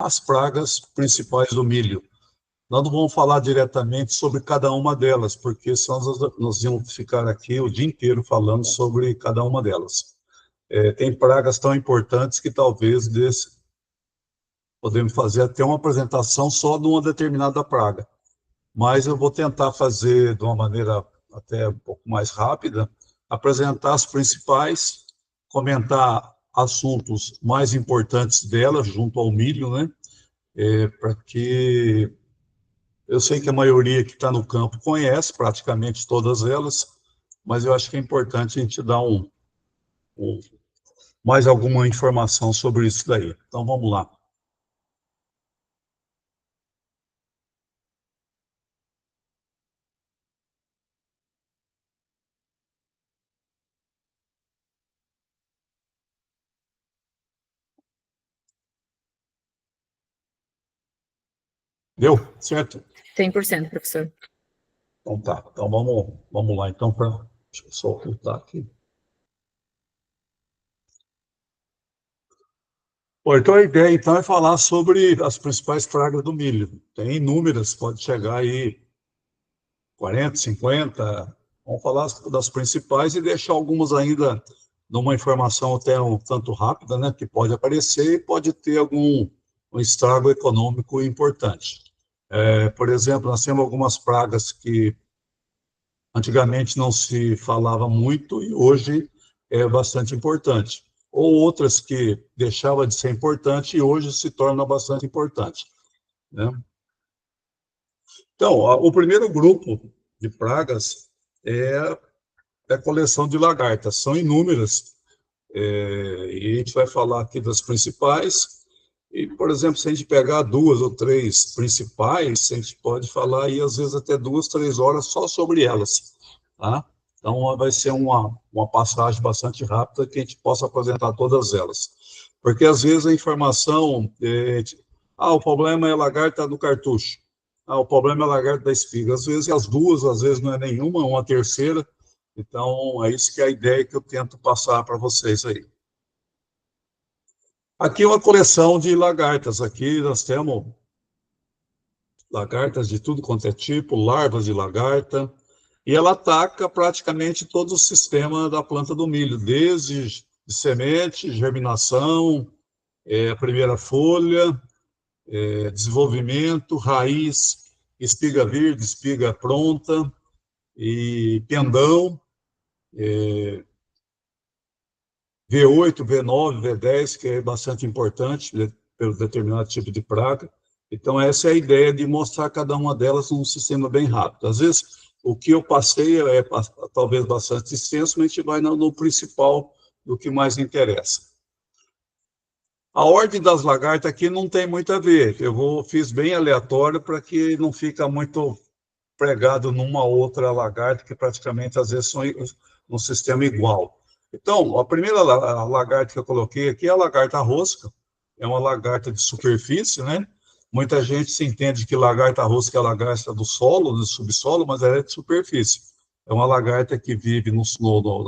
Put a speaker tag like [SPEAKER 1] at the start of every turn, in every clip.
[SPEAKER 1] as pragas principais do milho. Nós não vamos falar diretamente sobre cada uma delas, porque senão nós vamos ficar aqui o dia inteiro falando sobre cada uma delas. Tem pragas tão importantes que talvez podemos fazer até uma apresentação só de uma determinada praga. Mas eu vou tentar fazer de uma maneira até um pouco mais rápida, apresentar as principais, comentar assuntos mais importantes delas, junto ao milho, né? Para que eu sei que a maioria que está no campo conhece praticamente todas elas, mas eu acho que é importante a gente dar mais alguma informação sobre isso daí. Então, vamos lá. Deu? Certo?
[SPEAKER 2] 100%, professor.
[SPEAKER 1] Então tá. Então vamos lá. Então, deixa eu só ocultar aqui. Bom, então a ideia então é falar sobre as principais pragas do milho. Tem inúmeras, pode chegar aí 40, 50. Vamos falar das principais e deixar algumas ainda numa informação até um tanto rápida, né? Que pode aparecer e pode ter algum um estrago econômico importante. Por exemplo, nós temos algumas pragas que antigamente não se falava muito e hoje é bastante importante. Ou outras que deixavam de ser importante e hoje se tornam bastante importante, né? Então, o primeiro grupo de pragas é a coleção de lagartas. São inúmeras, e a gente vai falar aqui das principais. E, por exemplo, se a gente pegar 2 ou 3 principais, a gente pode falar aí, às vezes, até 2, 3 horas só sobre elas, tá? Então, vai ser uma passagem bastante rápida que a gente possa apresentar todas elas. Porque, às vezes, a informação... o problema é a lagarta do cartucho. O problema é a lagarta da espiga. Às vezes, as duas, às vezes, não é nenhuma, uma terceira. Então, é isso que é a ideia que eu tento passar para vocês aí. Aqui é uma coleção de lagartas. Aqui nós temos lagartas de tudo quanto é tipo, larvas de lagarta, e ela ataca praticamente todo o sistema da planta do milho, desde semente, germinação, a primeira folha, desenvolvimento, raiz, espiga verde, espiga pronta, e pendão, V8, V9, V10, que é bastante importante pelo determinado tipo de praga. Então, essa é a ideia de mostrar cada uma delas num sistema bem rápido. Às vezes, o que eu passei é talvez bastante extenso, mas a gente vai no principal, do que mais interessa. A ordem das lagartas aqui não tem muito a ver. Fiz bem aleatório para que não fica muito pregado numa outra lagarta, que praticamente, às vezes, são num sistema igual. Então, a primeira lagarta que eu coloquei aqui é a lagarta rosca. É uma lagarta de superfície, né? Muita gente se entende que lagarta rosca é a lagarta do solo, do subsolo, mas ela é de superfície. É uma lagarta que vive na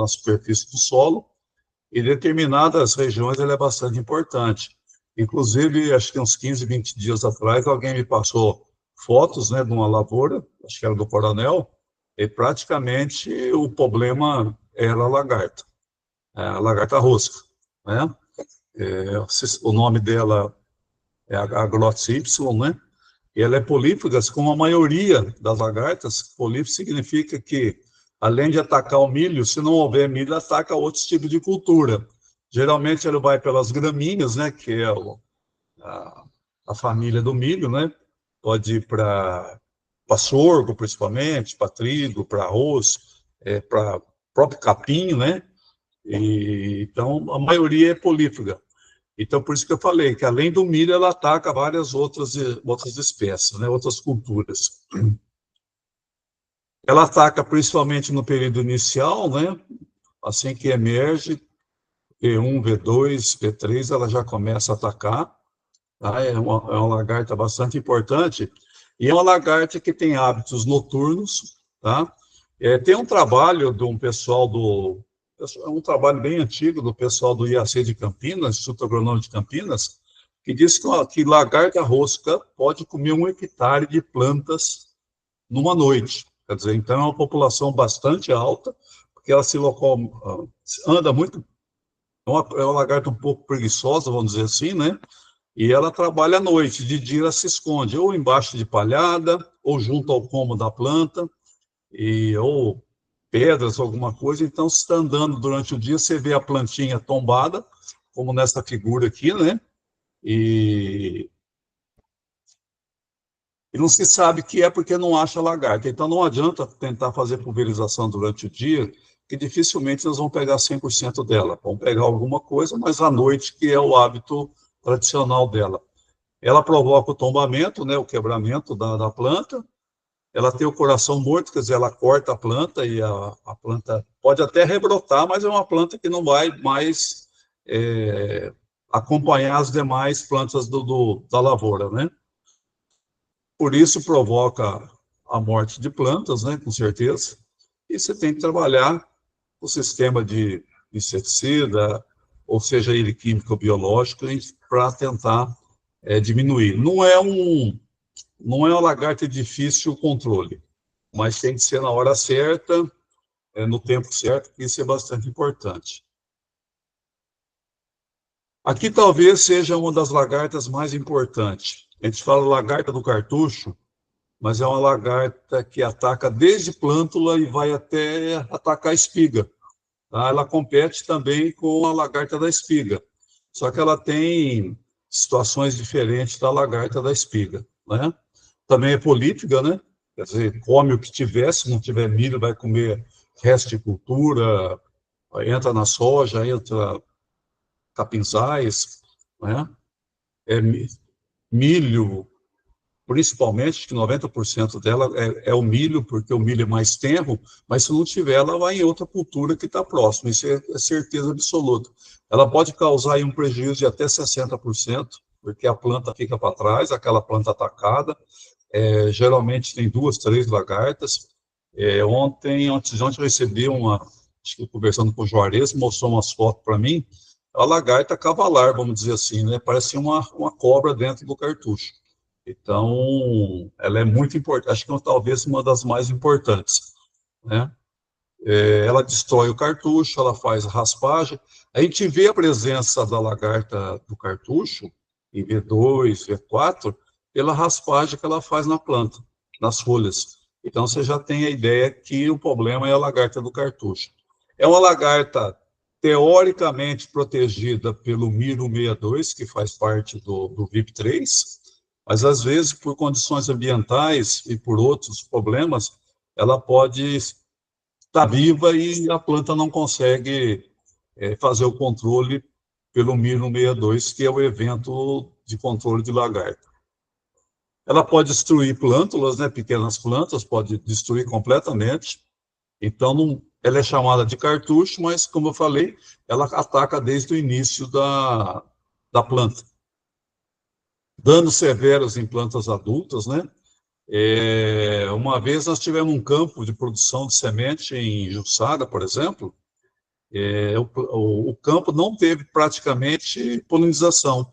[SPEAKER 1] superfície do solo, e em determinadas regiões ela é bastante importante. Inclusive, acho que uns 15, 20 dias atrás, alguém me passou fotos, né, de uma lavoura, acho que era do Coronel, e praticamente o problema era a lagarta rosca, né? O nome dela é a Glotis Y, né? E ela é polífaga, como a maioria das lagartas. Polífago significa que, além de atacar o milho, se não houver milho, ataca outros tipos de cultura. Geralmente, ela vai pelas gramíneas, né, que é a família do milho, né? Pode ir para sorgo, principalmente, para trigo, para arroz, para próprio capim, né? Então, a maioria é polífaga. Então, por isso que eu falei que, além do milho, ela ataca várias outras espécies, né, outras culturas. Ela ataca principalmente no período inicial, né, assim que emerge, V1, V2, V3, ela já começa a atacar. Tá? É uma lagarta bastante importante, e é uma lagarta que tem hábitos noturnos. Tá? Tem um trabalho de um pessoal um trabalho bem antigo do pessoal do IAC de Campinas, Instituto Agronômico de Campinas, que diz que lagarta rosca pode comer 1 hectare de plantas numa noite. Quer dizer, então é uma população bastante alta, porque ela se anda muito, é uma lagarta um pouco preguiçosa, vamos dizer assim, né? E ela trabalha à noite, de dia ela se esconde, ou embaixo de palhada, ou junto ao como da planta, ou pedras, alguma coisa. Então, se está andando durante o dia, você vê a plantinha tombada, como nessa figura aqui, né? E não se sabe que é porque não acha lagarta. Então, não adianta tentar fazer pulverização durante o dia, que dificilmente nós vamos pegar 100% dela. Vamos pegar alguma coisa, mas à noite, que é o hábito tradicional dela. Ela provoca o tombamento, né, o quebramento da planta. Ela tem o coração morto, quer dizer, ela corta a planta e a planta pode até rebrotar, mas é uma planta que não vai mais acompanhar as demais plantas da lavoura, né? Por isso provoca a morte de plantas, né, com certeza. E você tem que trabalhar o sistema de inseticida, ou seja, ele químico ou biológico, para tentar diminuir. Não é uma lagarta difícil o controle, mas tem que ser na hora certa, no tempo certo, que isso é bastante importante. Aqui talvez seja uma das lagartas mais importantes. A gente fala lagarta do cartucho, mas é uma lagarta que ataca desde plântula e vai até atacar a espiga. Tá? Ela compete também com a lagarta da espiga, só que ela tem situações diferentes da lagarta da espiga, né? Também é política, né? Quer dizer, come o que tiver, se não tiver milho, vai comer resto de cultura, entra na soja, entra capinzais, né? É milho, principalmente, que 90% dela é o milho, porque o milho é mais tenro, mas se não tiver, ela vai em outra cultura que está próxima, isso é certeza absoluta. Ela pode causar aí um prejuízo de até 60%, porque a planta fica para trás, aquela planta atacada, geralmente tem 2, 3 lagartas. Antes de ontem eu recebi acho que conversando com o Juarez, mostrou umas fotos para mim, a lagarta cavalar, vamos dizer assim, né? Parece uma cobra dentro do cartucho. Então, ela é muito importante, acho que talvez uma das mais importantes, né? Ela destrói o cartucho, ela faz raspagem. A gente vê a presença da lagarta do cartucho, em V2, V4, pela raspagem que ela faz na planta, nas folhas. Então, você já tem a ideia que o problema é a lagarta do cartucho. É uma lagarta teoricamente protegida pelo Miro 62, que faz parte do VIP3, mas às vezes, por condições ambientais e por outros problemas, ela pode estar viva e a planta não consegue fazer o controle pelo Miro 62, que é o evento de controle de lagarta. Ela pode destruir plântulas, né, pequenas plantas, pode destruir completamente. Então, ela é chamada de cartucho, mas, como eu falei, ela ataca desde o início da planta. Danos severos em plantas adultas, né? Uma vez nós tivemos um campo de produção de semente em Jussara, por exemplo, o campo não teve praticamente polinização,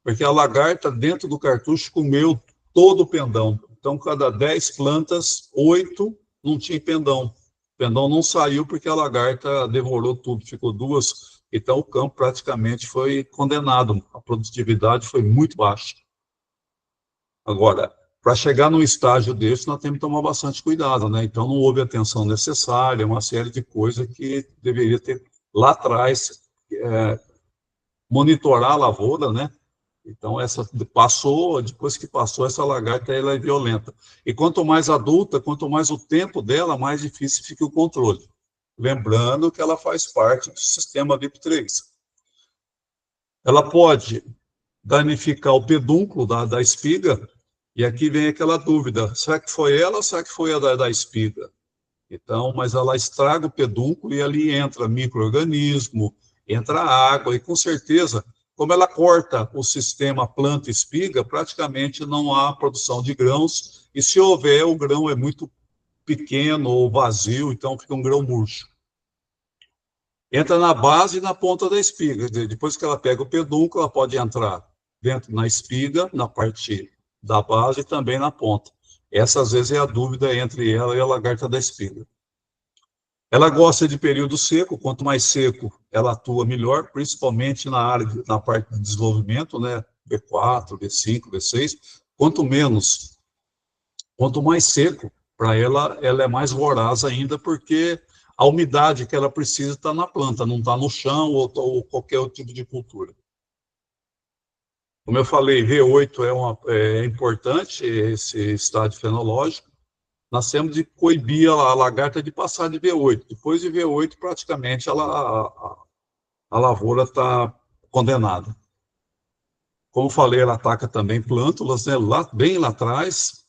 [SPEAKER 1] porque a lagarta dentro do cartucho comeu todo o pendão. Então, cada 10 plantas, 8 não tinha pendão. O pendão não saiu porque a lagarta devorou tudo, ficou 2. Então, o campo praticamente foi condenado. A produtividade foi muito baixa. Agora, para chegar num estágio desse, nós temos que tomar bastante cuidado, né? Então, não houve atenção necessária, uma série de coisas que deveria ter lá atrás, monitorar a lavoura, né? Então, depois que passou, essa lagarta ela é violenta. E quanto mais adulta, quanto mais o tempo dela, mais difícil fica o controle. Lembrando que ela faz parte do sistema VIP3. Ela pode danificar o pedúnculo da espiga, e aqui vem aquela dúvida, será que foi ela ou será que foi a da espiga? Então, mas ela estraga o pedúnculo e ali entra micro-organismo, entra água, e com certeza, como ela corta o sistema planta-espiga, praticamente não há produção de grãos, e se houver, o grão é muito pequeno ou vazio, então fica um grão murcho. Entra na base e na ponta da espiga, depois que ela pega o pedúnculo, ela pode entrar dentro na espiga, na parte da base e também na ponta. Essa, às vezes, é a dúvida entre ela e a lagarta da espiga. Ela gosta de período seco, quanto mais seco ela atua melhor, principalmente na área, na parte de desenvolvimento, né? B4, B5, B6. Quanto mais seco, para ela é mais voraz ainda, porque a umidade que ela precisa está na planta, não está no chão ou qualquer outro tipo de cultura. Como eu falei, V8 é importante, esse estágio fenológico. Nós temos de coibir a lagarta de passar de V8. Depois de V8, praticamente, a lavoura está condenada. Como falei, ela ataca também plântulas, né, bem lá atrás.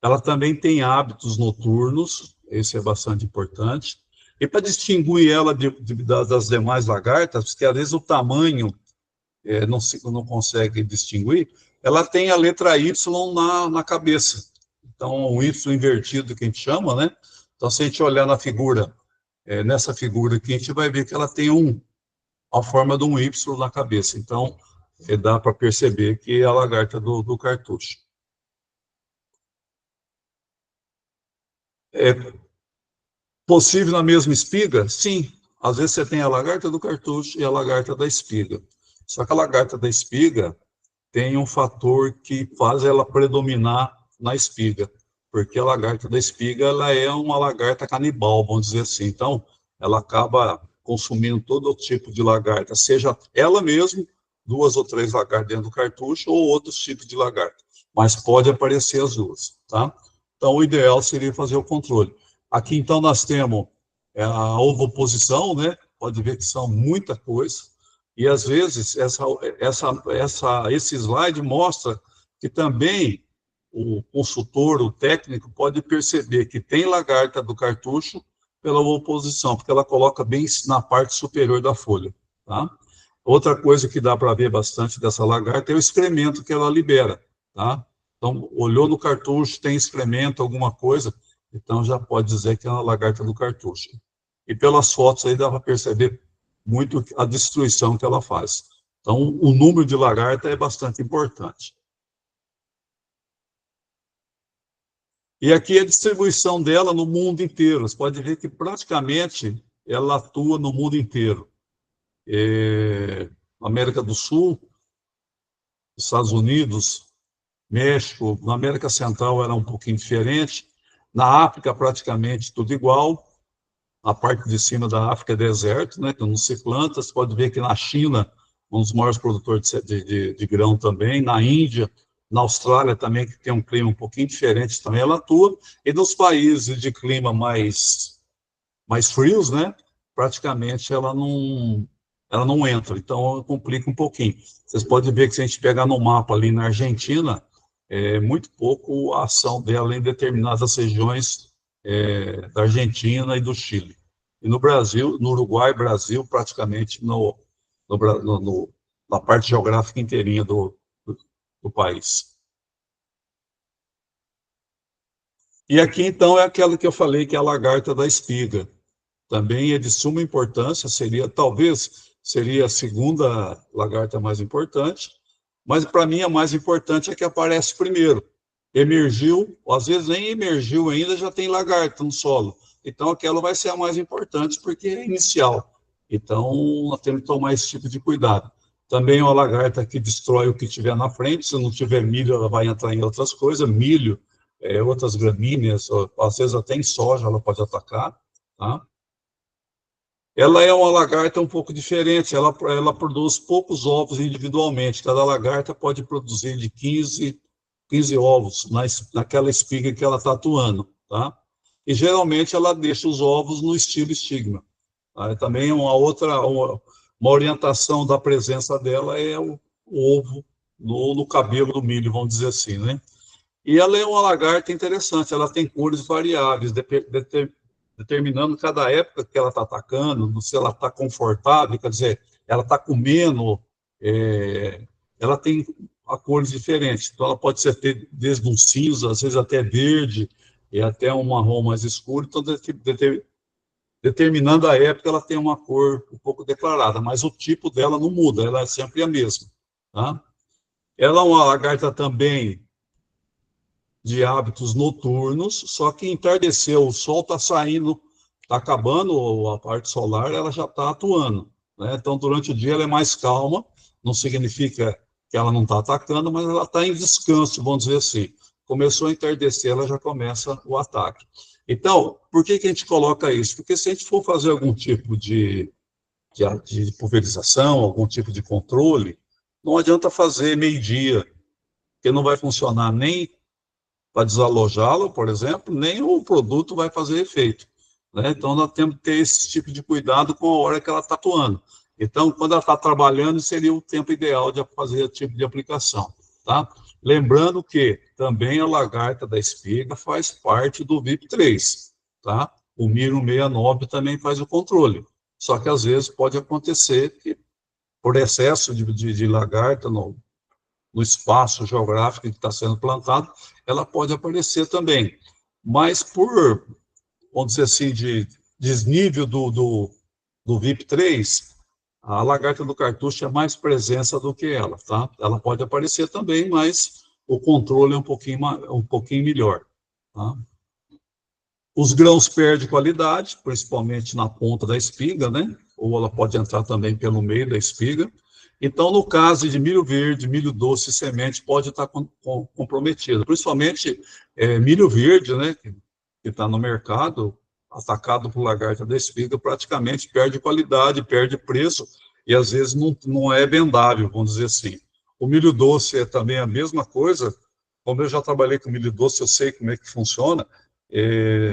[SPEAKER 1] Ela também tem hábitos noturnos, esse é bastante importante. E para distinguir ela das demais lagartas, porque às vezes o tamanho não consegue distinguir, ela tem a letra Y na cabeça. Então, o Y invertido, que a gente chama, né? Então, se a gente olhar na figura, nessa figura aqui, a gente vai ver que ela tem a forma de um Y na cabeça. Então, dá para perceber que é a lagarta do cartucho. É possível na mesma espiga? Sim. Às vezes você tem a lagarta do cartucho e a lagarta da espiga. Só que a lagarta da espiga tem um fator que faz ela predominar na espiga, porque a lagarta da espiga ela é uma lagarta canibal, vamos dizer assim. Então, ela acaba consumindo todo tipo de lagarta, seja ela mesma, 2 ou 3 lagartas dentro do cartucho, ou outros tipos de lagarta. Mas pode aparecer as duas, tá? Então, o ideal seria fazer o controle. Aqui, então, nós temos a ovoposição, né? Pode ver que são muita coisa. E, às vezes, esse slide mostra que também o consultor, o técnico, pode perceber que tem lagarta do cartucho pela oposição, porque ela coloca bem na parte superior da folha. Tá? Outra coisa que dá para ver bastante dessa lagarta é o excremento que ela libera. Tá? Então, olhou no cartucho, tem excremento, alguma coisa, então já pode dizer que é uma lagarta do cartucho. E pelas fotos aí dá para perceber muito a destruição que ela faz. Então, o número de lagarta é bastante importante. E aqui a distribuição dela no mundo inteiro. Você pode ver que praticamente ela atua no mundo inteiro. América do Sul, Estados Unidos, México, na América Central era um pouquinho diferente. Na África, praticamente tudo igual. A parte de cima da África é deserto, né, que não se planta. Você pode ver que na China, um dos maiores produtores de grão também, na Índia, na Austrália também, que tem um clima um pouquinho diferente, também ela atua, e nos países de clima mais frios, né, praticamente ela não entra, então complica um pouquinho. Vocês podem ver que se a gente pegar no mapa ali na Argentina, é muito pouco a ação dela em determinadas regiões da Argentina e do Chile. E no Brasil, no Uruguai, Brasil, praticamente na parte geográfica inteirinha do país. E aqui, então, é aquela que eu falei, que é a lagarta da espiga. Também é de suma importância, talvez seria a segunda lagarta mais importante, mas para mim a mais importante é que aparece primeiro. Emergiu, às vezes nem emergiu ainda, já tem lagarta no solo. Então aquela vai ser a mais importante porque é inicial. Então nós temos que tomar esse tipo de cuidado. Também é uma lagarta que destrói o que tiver na frente, se não tiver milho, ela vai entrar em outras coisas, milho, outras gramíneas, às vezes até em soja ela pode atacar, tá? Ela é uma lagarta um pouco diferente, ela produz poucos ovos individualmente, cada lagarta pode produzir de 15 ovos naquela espiga que ela está atuando, tá? E geralmente ela deixa os ovos no estilo estigma. Tá? Também uma orientação da presença dela é o ovo no cabelo do milho, vamos dizer assim, né? E ela é uma lagarta interessante, ela tem cores variáveis, determinando cada época que ela está atacando, se ela está confortável, quer dizer, ela está comendo, ela tem a cores diferentes. Então, ela pode ser desde um cinza, às vezes até verde, e até um marrom mais escuro. Então, determinando a época, ela tem uma cor um pouco declarada, mas o tipo dela não muda, ela é sempre a mesma. Tá? Ela é uma lagarta também de hábitos noturnos, só que entardeceu, o sol está saindo, está acabando a parte solar, ela já está atuando, né? Então, durante o dia ela é mais calma, não significa que ela não está atacando, mas ela está em descanso, vamos dizer assim. Começou a entardecer, ela já começa o ataque. Então, por que a gente coloca isso? Porque se a gente for fazer algum tipo de pulverização, algum tipo de controle, não adianta fazer meio-dia, porque não vai funcionar nem para desalojá-lo, por exemplo, nem o produto vai fazer efeito, né? Então, nós temos que ter esse tipo de cuidado com a hora que ela está atuando. Então, quando ela está trabalhando, seria o tempo ideal de fazer esse tipo de aplicação, tá? Lembrando que também a lagarta da espiga faz parte do VIP3, tá? O Miro 69 também faz o controle. Só que, às vezes, pode acontecer que, por excesso de lagarta no espaço geográfico que está sendo plantado, ela pode aparecer também. Mas por, vamos dizer assim, de desnível do VIP3, a lagarta do cartucho é mais presença do que ela, tá? Ela pode aparecer também, mas o controle é um pouquinho melhor, tá? Os grãos perdem qualidade, principalmente na ponta da espiga, né? Ou ela pode entrar também pelo meio da espiga. Então, no caso de milho verde, milho doce, semente, pode estar comprometido. Principalmente milho verde, né? Que está no mercado, atacado por lagarta da espiga, praticamente perde qualidade, perde preço, e às vezes não é vendável, vamos dizer assim. O milho doce é também a mesma coisa. Como eu já trabalhei com milho doce, eu sei como é que funciona.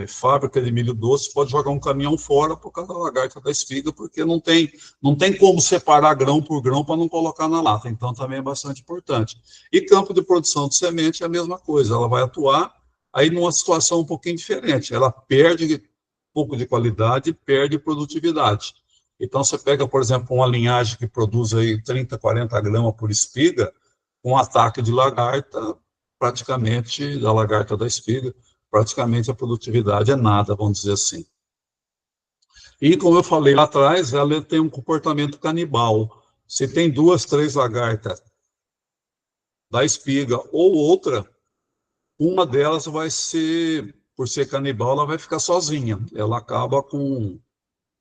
[SPEAKER 1] Fábrica de milho doce pode jogar um caminhão fora por causa da lagarta da espiga, porque não tem como separar grão por grão para não colocar na lata, então também é bastante importante. E campo de produção de semente é a mesma coisa, ela vai atuar aí numa situação um pouquinho diferente, ela perde um pouco de qualidade e perde produtividade. Então você pega, por exemplo, uma linhagem que produz aí 30, 40 gramas por espiga, um ataque de lagarta, praticamente, da lagarta da espiga, praticamente a produtividade é nada, vamos dizer assim. E, como eu falei lá atrás, ela tem um comportamento canibal. Se tem 2, 3 lagartas da espiga ou outra, uma delas vai ser, por ser canibal, ela vai ficar sozinha. Ela acaba com...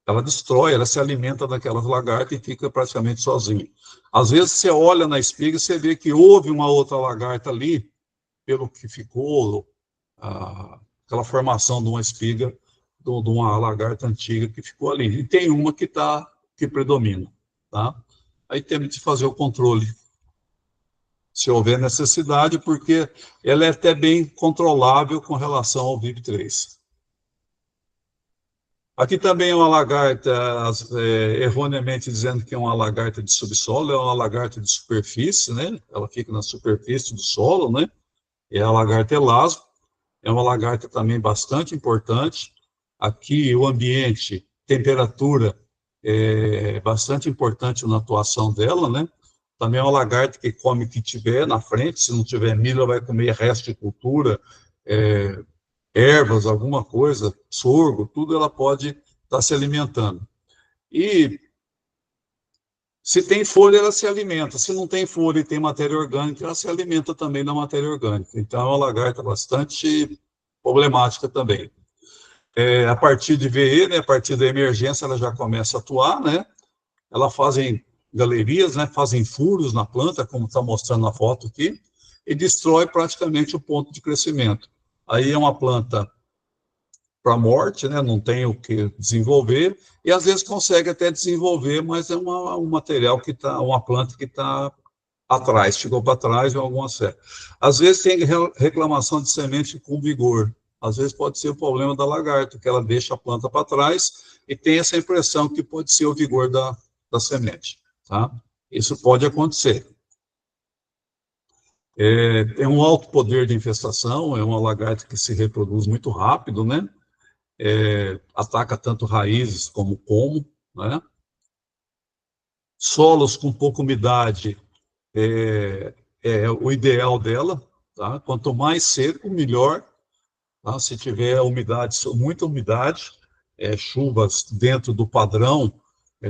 [SPEAKER 1] Ela destrói, ela se alimenta daquelas lagartas e fica praticamente sozinha. Às vezes você olha na espiga e você vê que houve uma outra lagarta ali, pelo que ficou, aquela formação de uma espiga, de uma lagarta antiga que ficou ali. E tem uma que predomina, tá? Aí temos de fazer o controle, se houver necessidade, porque ela é até bem controlável com relação ao VIP3. Aqui também é uma lagarta, erroneamente dizendo que é uma lagarta de subsolo, é uma lagarta de superfície, né? Ela fica na superfície do solo, né? É a lagarta elasmo. É uma lagarta também bastante importante. Aqui, o ambiente, temperatura, é bastante importante na atuação dela, né? Também é uma lagarta que come o que tiver na frente, se não tiver milho, ela vai comer resto de cultura, é, ervas, alguma coisa, sorgo, tudo ela pode estar se alimentando. E se tem folha, ela se alimenta. Se não tem folha e tem matéria orgânica, ela se alimenta também da matéria orgânica. Então, é uma lagarta bastante problemática também. A partir de VE, né, a partir da emergência, ela já começa a atuar, né? Elas fazem galerias, né, fazem furos na planta, como está mostrando na foto aqui, e destrói praticamente o ponto de crescimento. Aí é uma planta para a morte, né, não tem o que desenvolver, e às vezes consegue até desenvolver, mas é um material que está, uma planta que está atrás, ficou para trás em alguma série. Às vezes tem reclamação de semente com vigor, às vezes pode ser o problema da lagarta, que ela deixa a planta para trás e tem essa impressão que pode ser o vigor da semente, tá? Isso pode acontecer. Tem um alto poder de infestação, é uma lagarta que se reproduz muito rápido, né? Ataca tanto raízes como pomo, né? Solos com pouca umidade é o ideal dela, tá? Quanto mais seco, melhor, tá? Se tiver umidade, muita umidade, chuvas dentro do padrão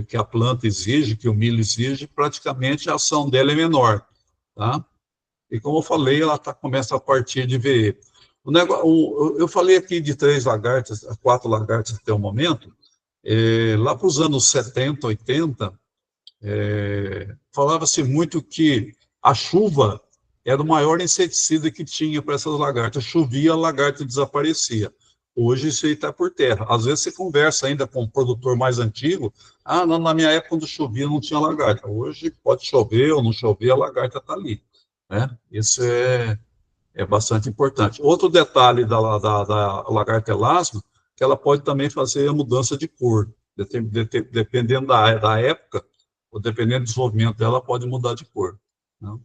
[SPEAKER 1] que a planta exige, que o milho exige, praticamente a ação dela é menor, tá? E como eu falei, ela começa a partir de VE. Eu falei aqui de 3 lagartas, 4 lagartas até o momento. Lá para os anos 70, 80, falava-se muito que a chuva era o maior inseticida que tinha para essas lagartas. Chovia, a lagarta desaparecia. Hoje isso aí está por terra. Às vezes você conversa ainda com um produtor mais antigo, na minha época, quando chovia, não tinha lagarta. Hoje pode chover ou não chover, a lagarta está ali. Né? Isso é bastante importante. Outro detalhe da lagarta elasma, que ela pode também fazer a mudança de cor. Dependendo da época, ou dependendo do desenvolvimento dela, pode mudar de cor. Né?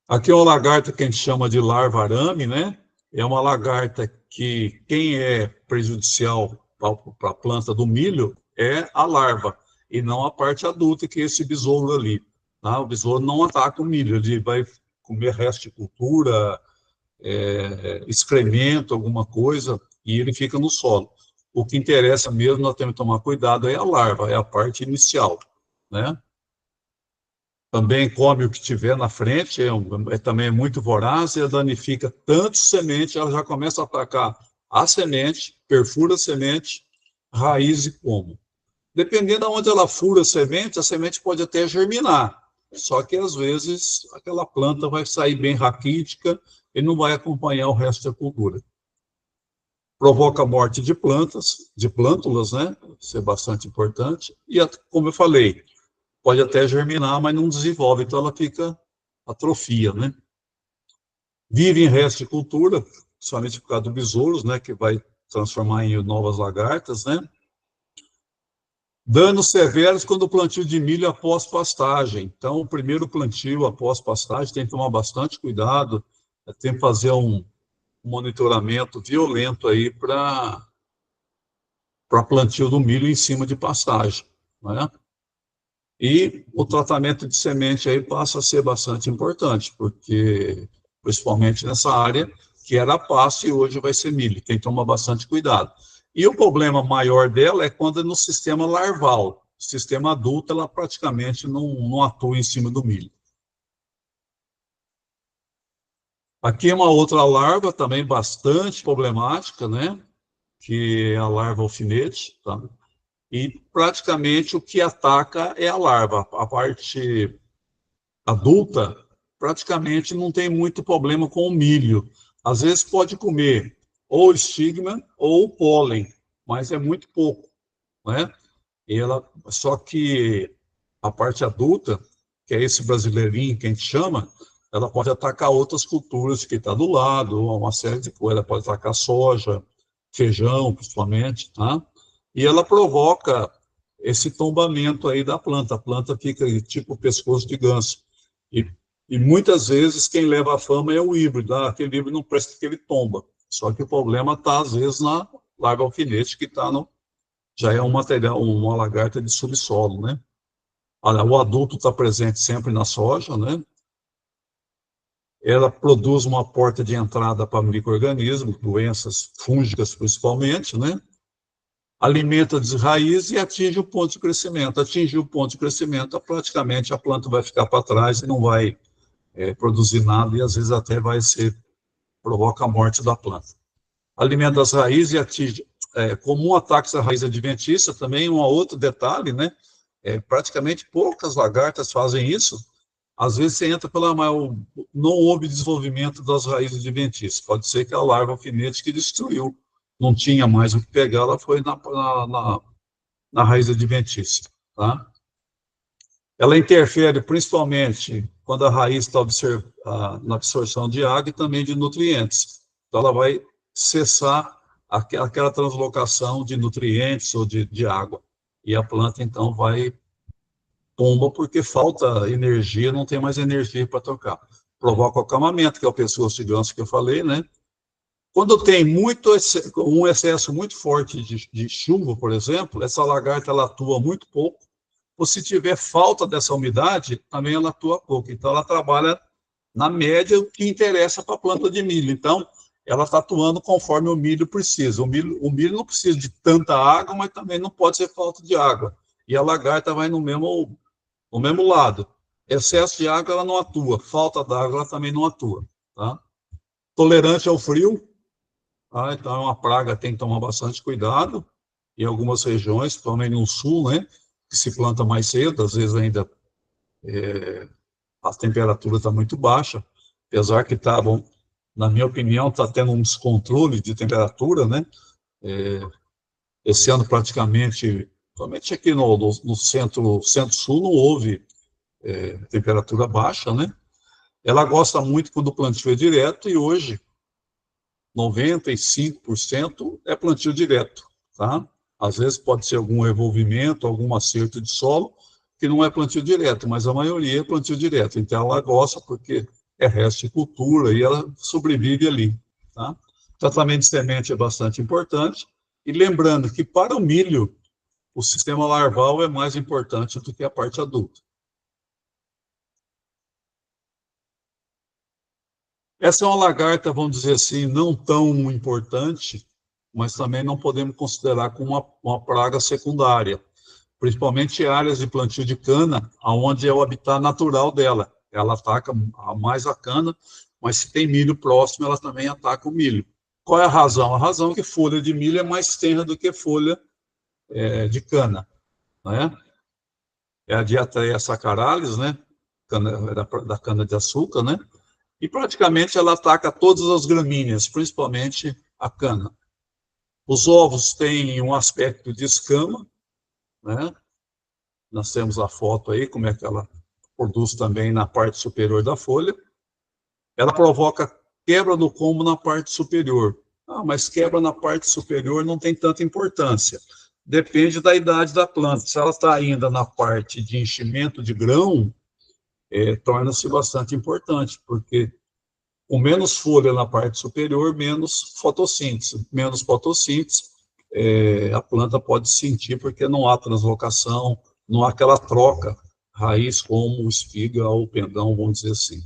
[SPEAKER 1] Aqui é uma lagarta que a gente chama de larva arame, né? É uma lagarta que quem é prejudicial para a planta do milho é a larva, e não a parte adulta, que é esse besouro ali. Tá? O besouro não ataca o milho, ele vai comer resto de cultura, excremento, alguma coisa, e ele fica no solo. O que interessa mesmo, nós temos que tomar cuidado, é a larva, é a parte inicial, né? Também come o que tiver na frente, também é muito voraz, e danifica tanto semente, ela já começa a atacar a semente, perfura a semente, raiz e como. Dependendo de onde ela fura a semente pode até germinar, só que às vezes aquela planta vai sair bem raquítica e não vai acompanhar o resto da cultura. Provoca a morte de plantas, de plântulas, né? Isso é bastante importante. E, como eu falei, pode até germinar, mas não desenvolve, então ela fica atrofia, né? Vive em resto de cultura, somente por causa do besouros, né? Que vai transformar em novas lagartas, né? Danos severos quando o plantio de milho após pastagem. Então, o primeiro plantio após pastagem tem que tomar bastante cuidado, tem que fazer um monitoramento violento aí para plantio do milho em cima de pastagem, né? E o tratamento de semente aí passa a ser bastante importante, porque, principalmente nessa área, que era pasto e hoje vai ser milho, tem que tomar bastante cuidado. E o problema maior dela é quando é no sistema larval. O sistema adulto, ela praticamente não atua em cima do milho. Aqui é uma outra larva também bastante problemática, né? Que é a larva alfinete, tá? E praticamente o que ataca é a larva. A parte adulta praticamente não tem muito problema com o milho. Às vezes pode comer ou estigma ou pólen, mas é muito pouco, né? Só que a parte adulta, que é esse brasileirinho que a gente chama, ela pode atacar outras culturas que está do lado, uma série de coisas. Ela pode atacar soja, feijão, principalmente, tá? E ela provoca esse tombamento aí da planta. A planta fica tipo pescoço de ganso. E, e muitas vezes quem leva a fama é o híbrido. Aquele híbrido não presta que ele tomba. Só que o problema está, às vezes, na larva alfinete, que está já é um material, uma lagarta de subsolo, né? Olha, o adulto está presente sempre na soja, né? Ela produz uma porta de entrada para micro-organismos, doenças fúngicas principalmente, né? Alimenta as raízes e atinge o ponto de crescimento. Atingir o ponto de crescimento, praticamente a planta vai ficar para trás e não vai produzir nada, e às vezes até provoca a morte da planta. Alimenta as raízes e atinge, comum ataque à raiz adventista, também um outro detalhe, né? Praticamente poucas lagartas fazem isso. Às vezes você entra não houve desenvolvimento das raízes adventistas. Pode ser que a larva alfinete que destruiu, não tinha mais o que pegar, ela foi na raiz adventista, tá? Ela interfere principalmente quando a raiz está na absorção de água e também de nutrientes. Então, ela vai cessar aquela translocação de nutrientes ou de água. E a planta, então, tomba porque falta energia, não tem mais energia para trocar. Provoca o acamamento, que é o pescoço de ganso que eu falei, né? Quando tem um excesso muito forte de chuva, por exemplo, essa lagarta ela atua muito pouco. Ou se tiver falta dessa umidade, também ela atua pouco. Então, ela trabalha na média o que interessa para a planta de milho. Então, ela está atuando conforme o milho precisa. O milho não precisa de tanta água, mas também não pode ser falta de água. E a lagarta vai no mesmo lado. Excesso de água, ela não atua. Falta d'água, ela também não atua. Tá? Tolerante ao frio, tá? Então é uma praga, tem que tomar bastante cuidado. Em algumas regiões, principalmente no sul, né, que se planta mais cedo, às vezes ainda a temperatura está muito baixa, apesar que está, bom, na minha opinião, está tendo um descontrole de temperatura, né? Esse ano praticamente, somente aqui no centro-sul não houve temperatura baixa, né? Ela gosta muito quando o plantio é direto e hoje 95% é plantio direto, tá? Às vezes pode ser algum revolvimento, algum acerto de solo, que não é plantio direto, mas a maioria é plantio direto. Então ela gosta porque é resto de cultura e ela sobrevive ali, tá? Tratamento de semente é bastante importante. E lembrando que para o milho, o sistema larval é mais importante do que a parte adulta. Essa é uma lagarta, vamos dizer assim, não tão importante, mas também não podemos considerar como uma praga secundária, principalmente em áreas de plantio de cana, onde é o habitat natural dela. Ela ataca mais a cana, mas se tem milho próximo, ela também ataca o milho. Qual é a razão? A razão é que folha de milho é mais tenra do que folha de cana, né? É a Diatreia saccharalis, né? Da cana-de-açúcar, né? E praticamente ela ataca todas as gramíneas, principalmente a cana. Os ovos têm um aspecto de escama, né? Nós temos a foto aí, como é que ela produz também na parte superior da folha. Ela provoca quebra do colmo na parte superior. Ah, mas quebra na parte superior não tem tanta importância. Depende da idade da planta. Se ela está ainda na parte de enchimento de grão, torna-se bastante importante, porque com menos folha na parte superior, menos fotossíntese. Menos fotossíntese, a planta pode sentir porque não há translocação, não há aquela troca raiz como espiga ou pendão, vamos dizer assim.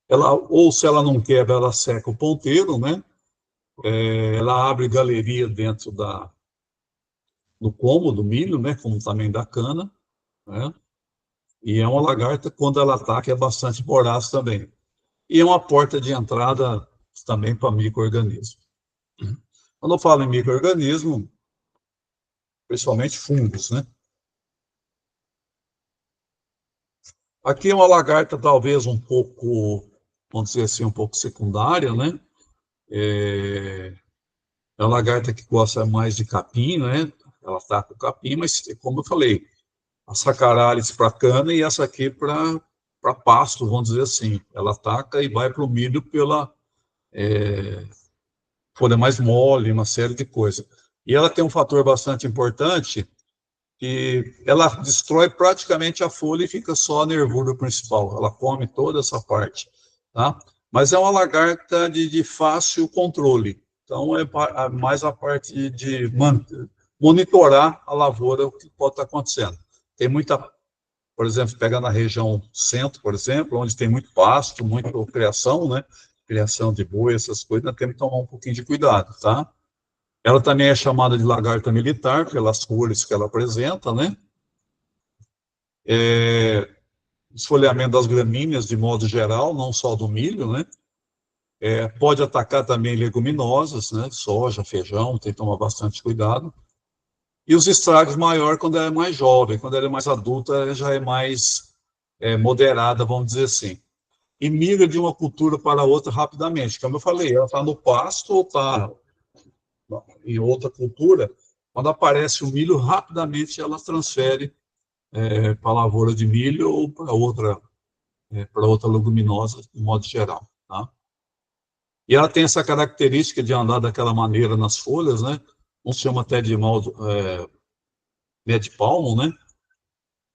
[SPEAKER 1] Ela, ou se ela não quebra, ela seca o ponteiro, né? Ela abre galeria dentro do como do milho, né? Como também da cana, né? E é uma lagarta, quando ela ataca, é bastante voraz também. E é uma porta de entrada também para micro-organismos. Quando eu falo em micro-organismo, principalmente fungos, né? Aqui é uma lagarta talvez um pouco, vamos dizer assim, um pouco secundária, né? É uma lagarta que gosta mais de capim, né? Ela ataca o capim, mas como eu falei, a Sacaralis para cana e essa aqui para pasto, vamos dizer assim. Ela ataca e vai para o milho pela folha mais mole, uma série de coisas. E ela tem um fator bastante importante, que ela destrói praticamente a folha e fica só a nervura principal. Ela come toda essa parte, tá? Mas é uma lagarta de fácil controle. Então, é mais a parte de monitorar a lavoura, o que pode estar acontecendo. Tem muita, por exemplo, pega na região centro, por exemplo, onde tem muito pasto, muita criação, né? Criação de boi, essas coisas, nós temos que tomar um pouquinho de cuidado, tá? Ela também é chamada de lagarta militar, pelas cores que ela apresenta, né? Esfolhamento das gramíneas, de modo geral, não só do milho, né? Pode atacar também leguminosas, né? Soja, feijão, tem que tomar bastante cuidado. E os estragos maior quando ela é mais jovem, quando ela é mais adulta, ela já é mais moderada, vamos dizer assim. E migra de uma cultura para outra rapidamente. Como eu falei, ela está no pasto ou está em outra cultura, quando aparece o milho, rapidamente ela transfere para a lavoura de milho ou para outra leguminosa, de modo geral. Tá? E ela tem essa característica de andar daquela maneira nas folhas, né? Um se chama até de pé de palmo, né?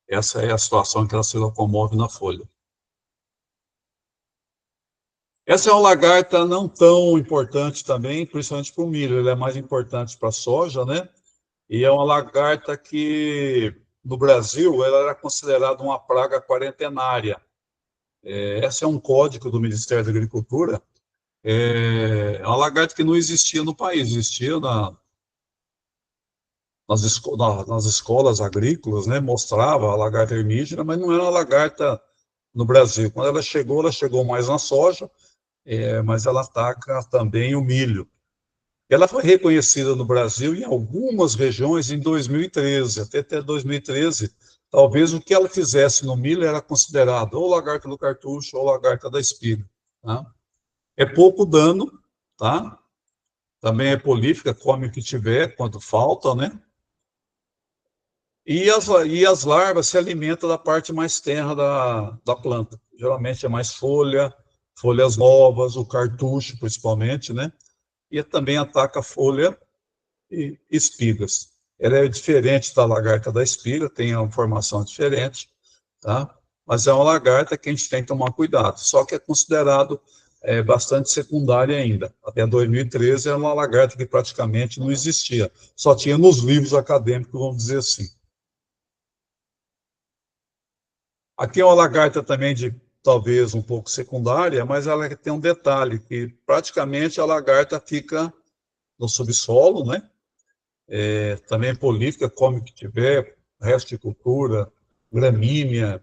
[SPEAKER 1] Essa é a situação em que ela se locomove na folha. Essa é uma lagarta não tão importante também, principalmente para o milho. Ela é mais importante para a soja, né? E é uma lagarta que, no Brasil, ela era considerada uma praga quarentenária. Esse é um código do Ministério da Agricultura. É uma lagarta que não existia no país, existia nas escolas agrícolas, né, mostrava a lagarta hermígera, mas não era uma lagarta no Brasil. Quando ela chegou mais na soja, mas ela ataca também o milho. Ela foi reconhecida no Brasil em algumas regiões em 2013, até 2013. Talvez o que ela fizesse no milho era considerado ou lagarta do cartucho ou lagarta da espiga. Tá? É pouco dano, tá? Também é prolífica, come o que tiver, quando falta, né? E as larvas se alimentam da parte mais tenra da planta. Geralmente é mais folhas novas, o cartucho, principalmente, né? E também ataca folha e espigas. Ela é diferente da lagarta da espiga, tem uma formação diferente, tá? Mas é uma lagarta que a gente tem que tomar cuidado. Só que é considerado bastante secundária ainda. Até 2013 era uma lagarta que praticamente não existia. Só tinha nos livros acadêmicos, vamos dizer assim. Aqui é uma lagarta também de talvez um pouco secundária, mas ela tem um detalhe, que praticamente a lagarta fica no subsolo, né? Também é prolífica, come o que tiver, resto de cultura, gramínea,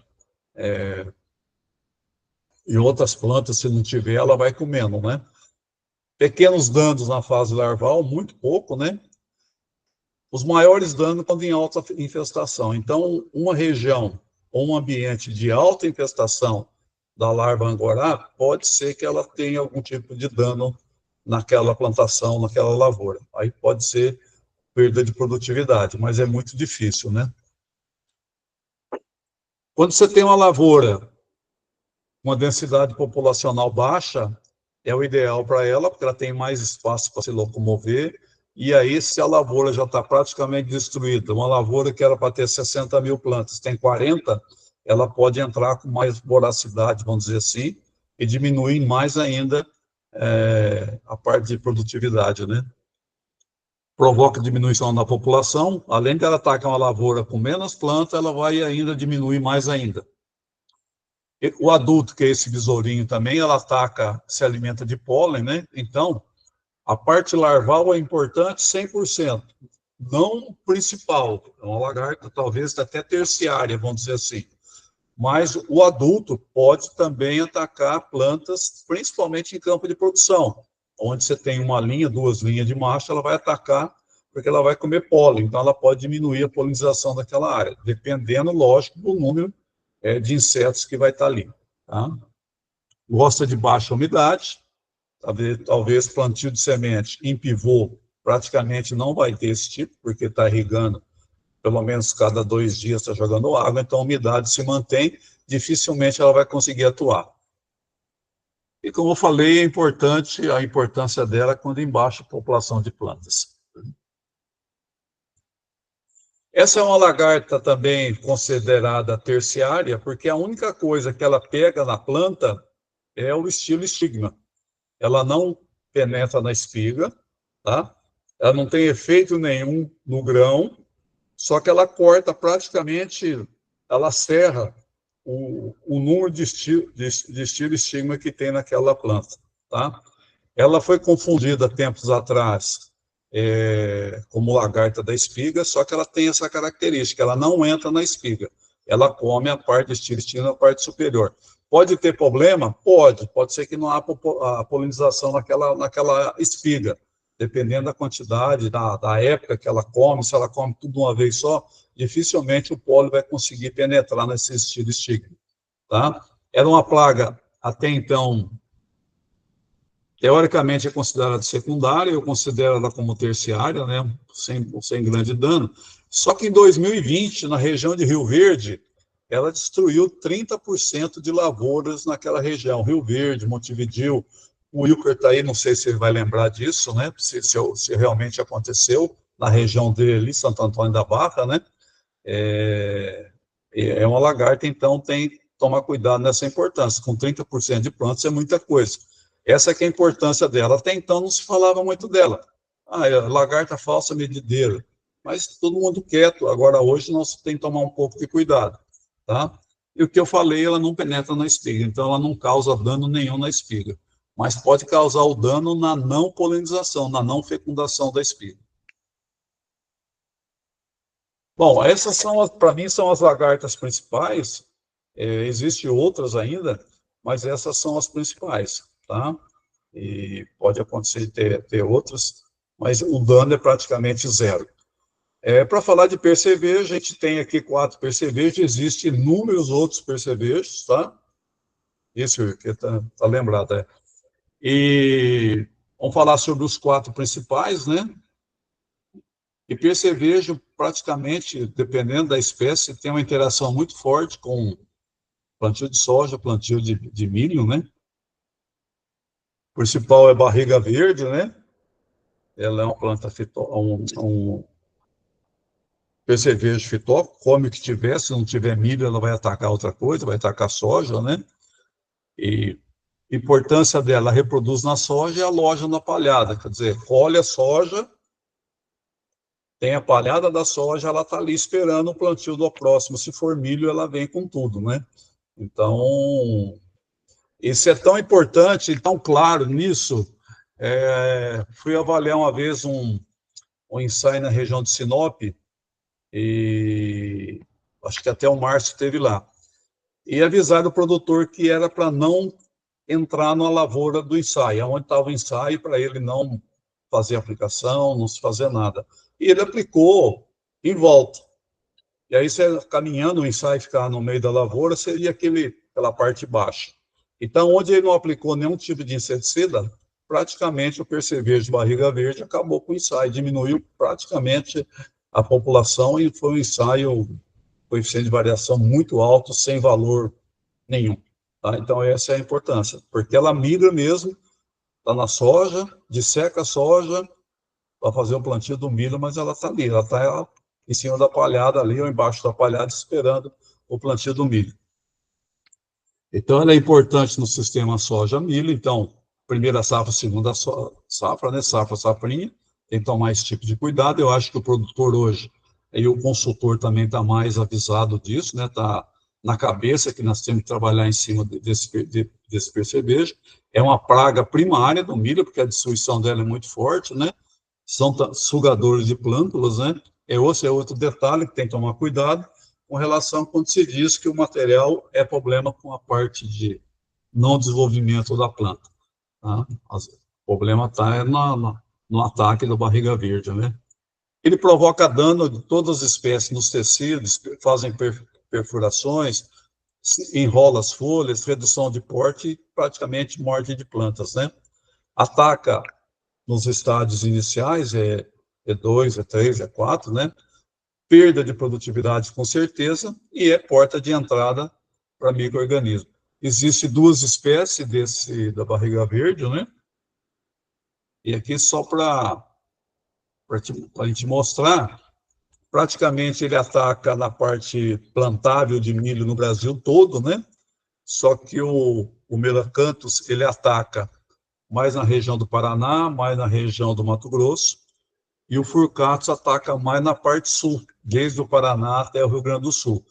[SPEAKER 1] e outras plantas, se não tiver, ela vai comendo, né? Pequenos danos na fase larval, muito pouco, né? Os maiores danos quando em alta infestação. Então, uma região ou um ambiente de alta infestação da larva angorá, pode ser que ela tenha algum tipo de dano naquela plantação, naquela lavoura. Aí pode ser perda de produtividade, mas é muito difícil, né? Quando você tem uma lavoura, uma densidade populacional baixa, é o ideal para ela, porque ela tem mais espaço para se locomover, e aí, se a lavoura já está praticamente destruída, uma lavoura que era para ter 60 mil plantas, tem 40, ela pode entrar com mais voracidade, vamos dizer assim, e diminuir mais ainda a parte de produtividade, né? Provoca diminuição na população, além de ela atacar uma lavoura com menos planta, ela vai ainda diminuir mais ainda. O adulto, que é esse besourinho também, ela ataca, se alimenta de pólen, né? Então, a parte larval é importante 100%, não principal. É uma lagarta, talvez até terciária, vamos dizer assim. Mas o adulto pode também atacar plantas, principalmente em campo de produção, onde você tem uma linha, duas linhas de macho, ela vai atacar porque ela vai comer pólen, então ela pode diminuir a polinização daquela área, dependendo, lógico, do número de insetos que vai estar ali. Tá? Gosta de baixa umidade, talvez plantio de semente em pivô praticamente não vai ter esse tipo, porque está irrigando pelo menos cada 2 dias, está jogando água, então a umidade se mantém, dificilmente ela vai conseguir atuar. E como eu falei, é importante a importância dela quando em baixa população de plantas. Essa é uma lagarta também considerada terciária, porque a única coisa que ela pega na planta é o estilo estigma. Ela não penetra na espiga, tá? Ela não tem efeito nenhum no grão, só que ela corta praticamente, ela serra o número de estilo estigma que tem naquela planta, tá? Ela foi confundida tempos atrás como lagarta da espiga, só que ela tem essa característica, ela não entra na espiga, ela come a parte do estilo estigma, a parte superior. Pode ter problema? Pode ser que não há a polinização naquela espiga, dependendo da quantidade, da época que ela come, se ela come tudo de uma vez só, dificilmente o pólen vai conseguir penetrar nesse estilo estigma. Tá? Era uma praga, até então, teoricamente é considerada secundária, eu considero ela como terciária, né? sem grande dano. Só que em 2020, na região de Rio Verde, ela destruiu 30% de lavouras naquela região, Rio Verde, Montevidéu. O Wilker está aí, não sei se ele vai lembrar disso, né? Se realmente aconteceu na região dele, Santo Antônio da Barra, né? É uma lagarta, então tem que tomar cuidado nessa importância. Com 30% de plantas é muita coisa. Essa que é a importância dela. Até então não se falava muito dela. É lagarta falsa medideira. Mas todo mundo quieto. Agora, hoje, nós temos que tomar um pouco de cuidado. Tá? E o que eu falei, ela não penetra na espiga, então ela não causa dano nenhum na espiga. Mas pode causar o dano na não polinização, na não fecundação da espiga. Bom, essas são, para mim, são as lagartas principais. Existem outras ainda, mas essas são as principais, tá? E pode acontecer de ter outras, mas o dano é praticamente zero. Para falar de percevejo, a gente tem aqui 4 percevejos, existem inúmeros outros percevejos, tá? Isso que tá lembrado, E vamos falar sobre os 4 principais, né? E percevejo, praticamente, dependendo da espécie, tem uma interação muito forte com plantio de soja, plantio de milho, né? O principal é barriga verde, né? Ela é uma planta um percevejo fitófito, come o que tiver, se não tiver milho, ela vai atacar outra coisa, vai atacar soja, né? E a importância dela, reproduz na soja e aloja na palhada, quer dizer, colhe a soja, tem a palhada da soja, ela está ali esperando o plantio do próximo, se for milho, ela vem com tudo, né? Então, isso é tão importante e tão claro nisso. Fui avaliar uma vez um ensaio na região de Sinop, e acho que até o Márcio esteve lá. E avisaram o produtor que era para não entrar na lavoura do ensaio, onde estava o ensaio, para ele não fazer aplicação, não se fazer nada. E ele aplicou em volta. E aí, você caminhando, o ensaio ficar no meio da lavoura, seria aquela parte baixa. Então, onde ele não aplicou nenhum tipo de inseticida, praticamente o percevejo de barriga verde acabou com o ensaio, diminuiu praticamente a população e foi um ensaio, coeficiente de variação muito alto, sem valor nenhum. Tá? Então, essa é a importância, porque ela migra mesmo, está na soja, disseca a soja para fazer o plantio do milho, mas ela está ali, ela está em cima da palhada ali, ou embaixo da palhada, esperando o plantio do milho. Então, ela é importante no sistema soja-milho. Então, primeira safra, segunda safra, né? Safra, safrinha, tem que tomar esse tipo de cuidado. Eu acho que o produtor hoje, e o consultor também está mais avisado disso, né? Está na cabeça que nós temos que trabalhar em cima desse percevejo. É uma praga primária do milho, porque a destruição dela é muito forte, né? São sugadores de plântulas, né? Outro detalhe que tem que tomar cuidado com relação quando se diz que o material é problema com a parte de não desenvolvimento da planta. Tá? O problema está no ataque da barriga verde, né? Ele provoca dano de todas as espécies nos tecidos, fazem perfurações, enrola as folhas, redução de porte e praticamente morte de plantas, né? Ataca nos estádios iniciais, E2, E3, E4, né? Perda de produtividade, com certeza, e é porta de entrada para micro-organismo. Existem 2 espécies da barriga verde, né? E aqui só para a gente mostrar, praticamente ele ataca na parte plantável de milho no Brasil todo, né? Só que o Melacanthus, ele ataca mais na região do Paraná, mais na região do Mato Grosso, e o Furcatus ataca mais na parte sul, desde o Paraná até o Rio Grande do Sul.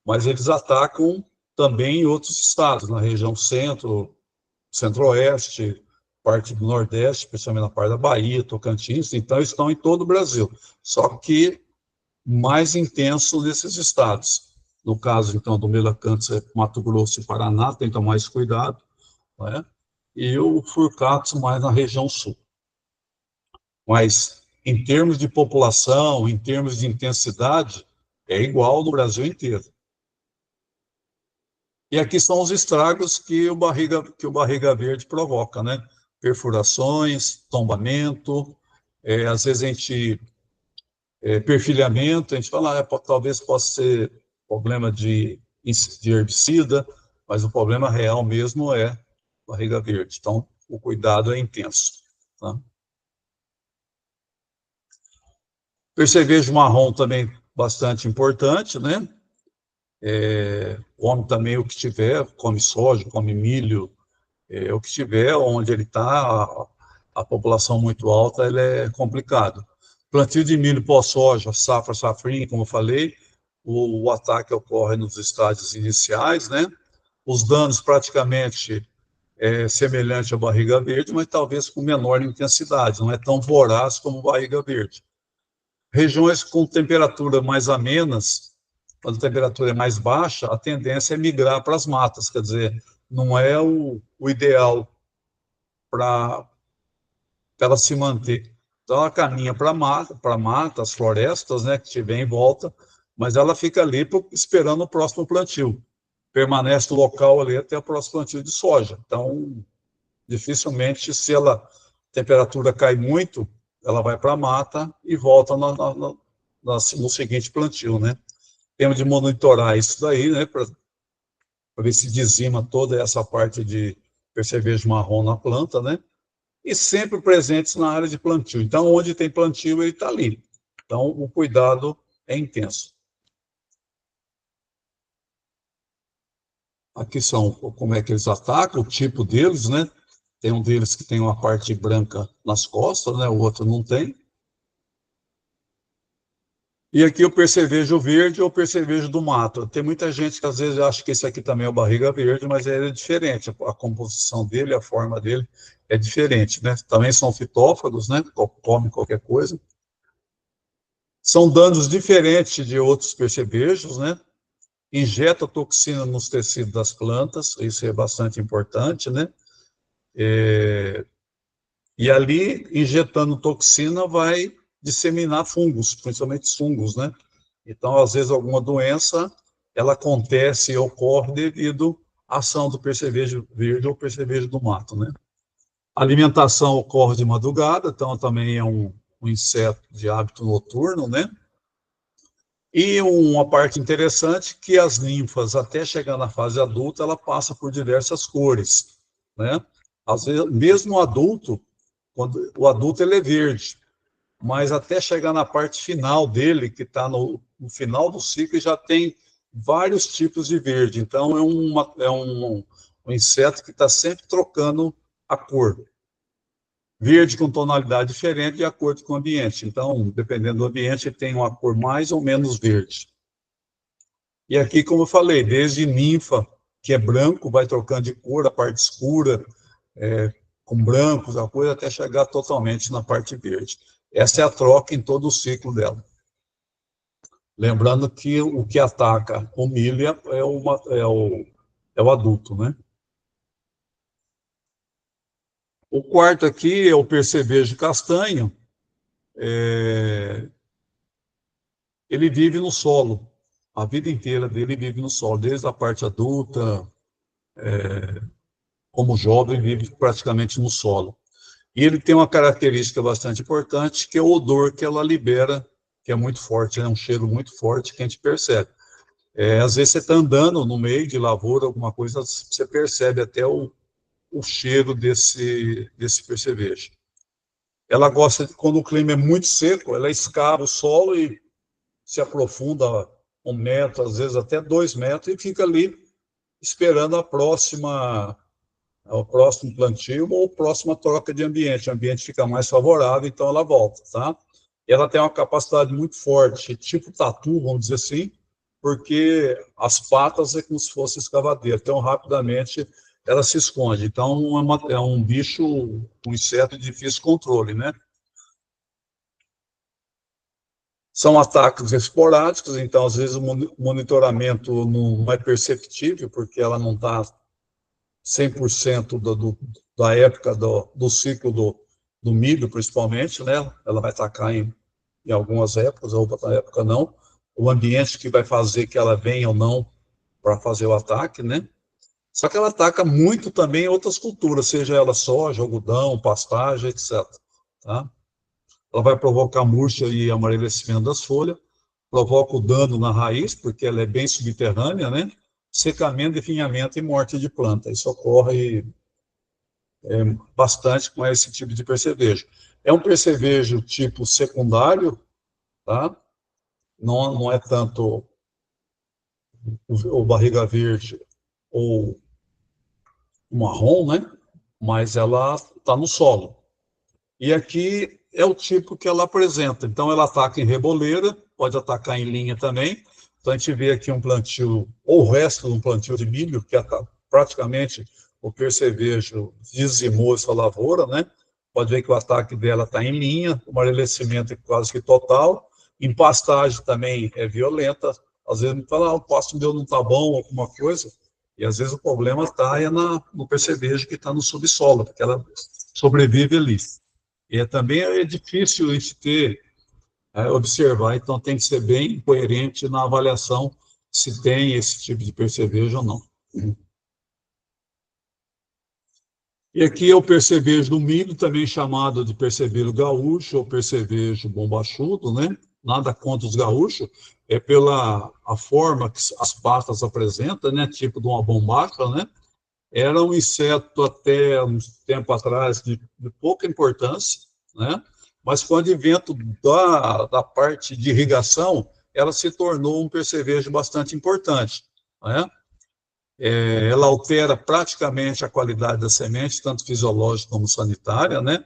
[SPEAKER 1] Mas eles atacam também em outros estados, na região centro, centro-oeste, parte do Nordeste, principalmente na parte da Bahia, Tocantins, então estão em todo o Brasil, só que mais intenso nesses estados. No caso, então, do Melacanthus, Mato Grosso e Paraná, tem que tomar mais cuidado, né? E o Furcatus mais na região sul. Mas, em termos de população, em termos de intensidade, é igual no Brasil inteiro. E aqui são os estragos que o barriga verde provoca, né? Perfurações, tombamento, às vezes perfilhamento, a gente fala, talvez possa ser problema de herbicida, mas o problema real mesmo é barriga verde. Então, o cuidado é intenso. Tá? Percevejo marrom também bastante importante, né? Come também o que tiver, come soja, come milho, o que tiver, onde ele está, a população muito alta, ele é complicado. Plantio de milho pós-soja, safra, safrinha, como eu falei, o ataque ocorre nos estágios iniciais, né? Os danos praticamente semelhante à barriga verde, mas talvez com menor intensidade, não é tão voraz como barriga verde. Regiões com temperatura mais amenas, quando a temperatura é mais baixa, a tendência é migrar para as matas, quer dizer, não é o ideal para ela se manter. Então, ela caminha para mata, as florestas, né, que tiver em volta, mas ela fica ali esperando o próximo plantio. Permanece no local ali até o próximo plantio de soja. Então, dificilmente, se a temperatura cai muito, ela vai para a mata e volta no seguinte plantio, né? Temos de monitorar isso daí, né, para ver se dizima toda essa parte de percevejo marrom na planta, né? E sempre presentes na área de plantio. Então, onde tem plantio, ele está ali. Então, o cuidado é intenso. Aqui são como é que eles atacam, o tipo deles, né? Tem um deles que tem uma parte branca nas costas, né? O outro não tem. E aqui o percevejo verde ou percevejo do mato. Tem muita gente que às vezes acha que esse aqui também é o barriga verde, mas ele é diferente. A composição dele, a forma dele é diferente, né? Também são fitófagos, né? Comem qualquer coisa. São danos diferentes de outros percevejos, né? Injeta toxina nos tecidos das plantas, isso é bastante importante, né? E ali, injetando toxina, vai disseminar fungos, principalmente fungos, né? Então, às vezes, alguma doença, ela acontece e ocorre devido à ação do percevejo verde ou percevejo do mato, né? A alimentação ocorre de madrugada, então também é um inseto de hábito noturno, né? E uma parte interessante que as ninfas, até chegar na fase adulta, ela passa por diversas cores, né? Às vezes, mesmo o adulto, quando o adulto ele é verde, mas até chegar na parte final dele, que está no final do ciclo, já tem vários tipos de verde. Então, um inseto que está sempre trocando a cor. Verde com tonalidade diferente de acordo com o ambiente. Então, dependendo do ambiente, ele tem uma cor mais ou menos verde. E aqui, como eu falei, desde ninfa, que é branco, vai trocando de cor, a parte escura, com brancos, a coisa, até chegar totalmente na parte verde. Essa é a troca em todo o ciclo dela. Lembrando que o que ataca o milho é o adulto, né? O quarto aqui é o percevejo castanho. Ele vive no solo. A vida inteira dele vive no solo, desde a parte adulta, como jovem, vive praticamente no solo. E ele tem uma característica bastante importante, que é o odor que ela libera, que é muito forte, é um cheiro muito forte que a gente percebe. Às vezes você está andando no meio de lavoura, alguma coisa, você percebe até o cheiro desse percevejo. Ela gosta, quando o clima é muito seco, ela escava o solo e se aprofunda 1 metro, às vezes até 2 metros, e fica ali esperando o próximo plantio ou a próxima troca de ambiente. O ambiente fica mais favorável, então ela volta, tá? E ela tem uma capacidade muito forte, tipo tatu, vamos dizer assim, porque as patas é como se fosse escavadeira. Então, rapidamente, ela se esconde. Então, é um bicho, um inseto de difícil controle, né? São ataques esporádicos, então, às vezes, o monitoramento não é perceptível, porque ela não está 100% da época do ciclo do milho, principalmente, né? Ela vai atacar em algumas épocas, outra época não. O ambiente que vai fazer que ela venha ou não para fazer o ataque, né? Só que ela ataca muito também outras culturas, seja ela soja, algodão, pastagem, etc. Tá? Ela vai provocar murcha e amarelecimento das folhas, provoca o dano na raiz, porque ela é bem subterrânea, né? Secamento, definhamento e morte de planta. Isso ocorre bastante com esse tipo de percevejo. É um percevejo tipo secundário, tá? Não é tanto o barriga verde ou o marrom, né? Mas ela está no solo. E aqui é o tipo que ela apresenta. Então, ela ataca em reboleira, pode atacar em linha também. Então, a gente vê aqui um plantio, ou o resto de um plantio de milho, que praticamente o percevejo dizimou essa lavoura, né? Pode ver que o ataque dela está em linha, o amarelecimento é quase que total, Em pastagem também é violenta. Às vezes me fala, o pasto meu não está bom, alguma coisa. E às vezes o problema está no percevejo que está no subsolo, porque ela sobrevive ali. E também é difícil a gente observar, então tem que ser bem coerente na avaliação se tem esse tipo de percevejo ou não. E aqui é o percevejo do milho, também chamado de percevejo gaúcho ou percevejo bombachudo, né? Nada contra os gaúchos, é pela a forma que as patas apresentam, né? Tipo de uma bombacha, né? Era um inseto até um tempo atrás de pouca importância, né? Mas com o advento da parte de irrigação, ela se tornou um percevejo bastante importante, né? Ela altera praticamente a qualidade da semente, tanto fisiológica como sanitária, né?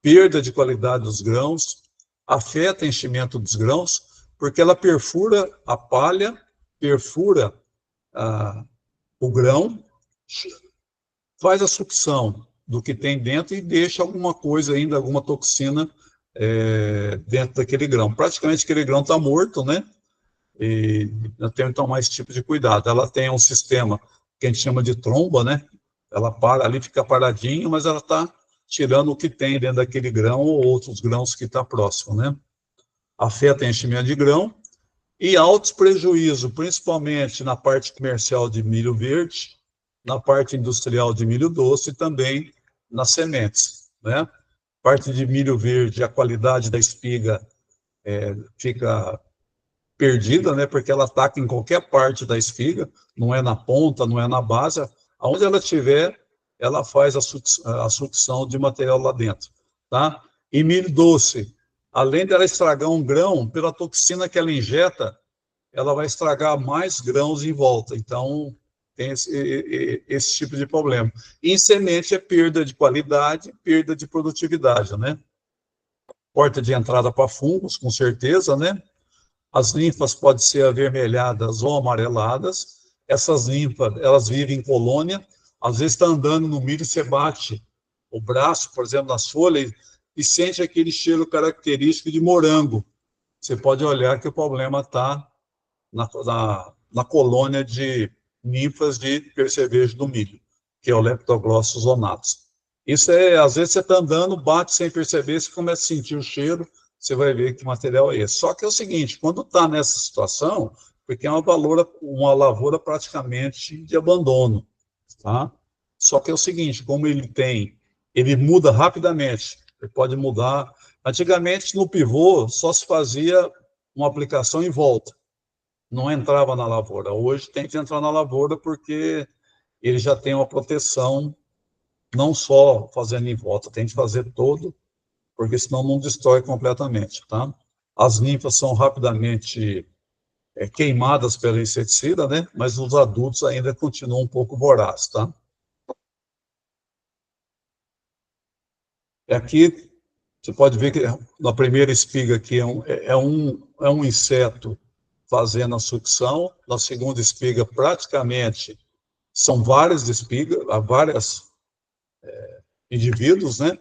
[SPEAKER 1] Perda de qualidade dos grãos, afeta o enchimento dos grãos, porque ela perfura a palha, perfura o grão, faz a sucção do que tem dentro e deixa alguma coisa ainda, alguma toxina dentro daquele grão. Praticamente aquele grão está morto, né? E eu tenho então mais tipo de cuidado. Ela tem um sistema que a gente chama de tromba, né? Ela para ali, fica paradinho, mas ela está tirando o que tem dentro daquele grão ou outros grãos que está próximo, né? Afeta o enchimento de grão e altos prejuízos, principalmente na parte comercial de milho verde, na parte industrial de milho doce e também nas sementes, né? Parte de milho verde, a qualidade da espiga fica perdida, né? Porque ela ataca em qualquer parte da espiga, não é na ponta, não é na base, aonde ela estiver, ela faz a sucção de material lá dentro, tá? E milho doce, além dela estragar um grão, pela toxina que ela injeta, ela vai estragar mais grãos em volta. Então, tem esse tipo de problema. E em semente é perda de qualidade, perda de produtividade, né? Porta de entrada para fungos, com certeza, né? As linfas podem ser avermelhadas ou amareladas. Essas linfas, elas vivem em colônia. Às vezes está andando no milho e você bate o braço, por exemplo, nas folhas e sente aquele cheiro característico de morango. Você pode olhar que o problema está na colônia de ninfas de percevejo do milho, que é o Leptoglossus onatus. Isso às vezes você está andando, bate sem perceber, você começa a sentir o cheiro, você vai ver que material é esse. Só que é o seguinte, quando está nessa situação, porque é uma lavoura praticamente de abandono, tá? Só que é o seguinte, como ele muda rapidamente, ele pode mudar. Antigamente, no pivô, só se fazia uma aplicação em volta, não entrava na lavoura. Hoje tem que entrar na lavoura porque ele já tem uma proteção, não só fazendo em volta, tem que fazer todo, porque senão não destrói completamente, tá? As ninfas são rapidamente queimadas pela inseticida, né? Mas os adultos ainda continuam um pouco vorazes, tá? Aqui você pode ver que na primeira espiga aqui é um inseto fazendo a sucção, na segunda espiga praticamente são várias espigas, há vários indivíduos, né?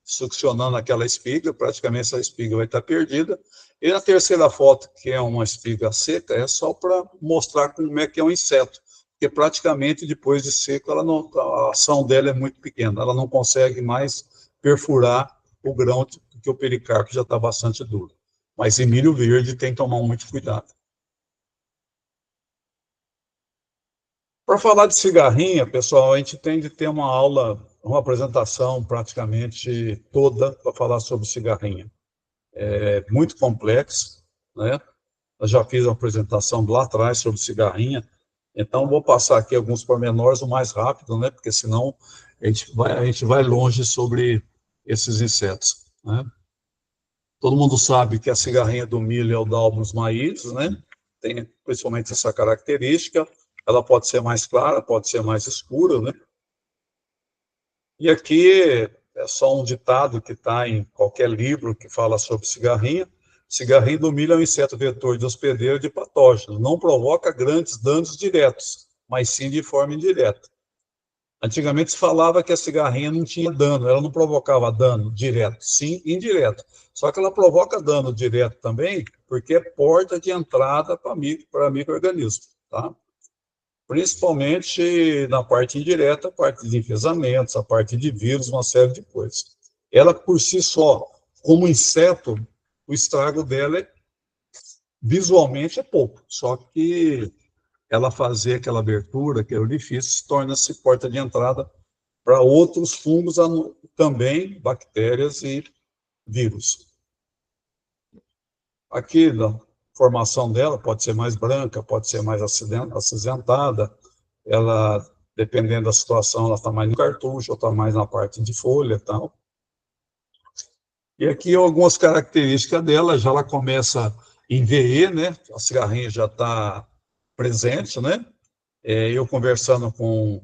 [SPEAKER 1] Succionando aquela espiga, praticamente essa espiga vai estar perdida. E na terceira foto, que é uma espiga seca, é só para mostrar como é que é um inseto, porque praticamente depois de seco, a ação dela é muito pequena, ela não consegue mais perfurar o grão, porque o pericarpo já está bastante duro. Mas em milho verde tem que tomar muito cuidado. Para falar de cigarrinha, pessoal, a gente tem de ter uma aula, uma apresentação praticamente toda para falar sobre cigarrinha. É muito complexo, né? Eu já fiz uma apresentação lá atrás sobre cigarrinha, então vou passar aqui alguns pormenores o mais rápido, né? Porque senão a gente vai longe sobre esses insetos, né? Todo mundo sabe que a cigarrinha do milho é o Dalbus maiz, né? Tem principalmente essa característica. Ela pode ser mais clara, pode ser mais escura, né? E aqui é só um ditado que está em qualquer livro que fala sobre cigarrinha. Cigarrinha do milho é um inseto vetor de hospedeiro de patógenos. Não provoca grandes danos diretos, mas sim de forma indireta. Antigamente se falava que a cigarrinha não tinha dano, ela não provocava dano direto, sim indireto. Só que ela provoca dano direto também, porque é porta de entrada para micro-organismo, tá? Principalmente na parte indireta, a parte de enfesamentos, a parte de vírus, uma série de coisas. Ela, por si só, como inseto, o estrago dela visualmente é pouco, só que ela fazer aquela abertura, aquele orifício, torna-se porta de entrada para outros fungos, também bactérias e vírus. Aqui, a formação dela pode ser mais branca, pode ser mais acinzentada, ela, dependendo da situação, ela está mais no cartucho, ou está mais na parte de folha e tal. E aqui algumas características dela, já ela começa em VE, né? A cigarrinha já está presente, né? Eu conversando com,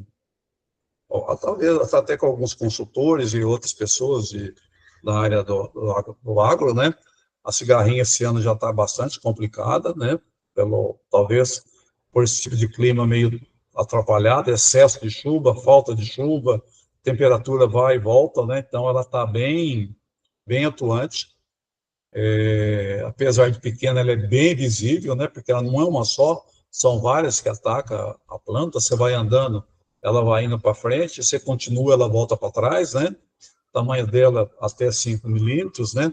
[SPEAKER 1] talvez até com alguns consultores e outras pessoas da área do agro, né? A cigarrinha esse ano já está bastante complicada, né? Talvez por esse tipo de clima meio atrapalhado, excesso de chuva, falta de chuva, temperatura vai e volta, né? Então ela está bem atuante. Apesar de pequena, ela é bem visível, né? Porque ela não é uma só, são várias que atacam a planta. Você vai andando, ela vai indo para frente, você continua, ela volta para trás, né? O tamanho dela até 5 milímetros, né?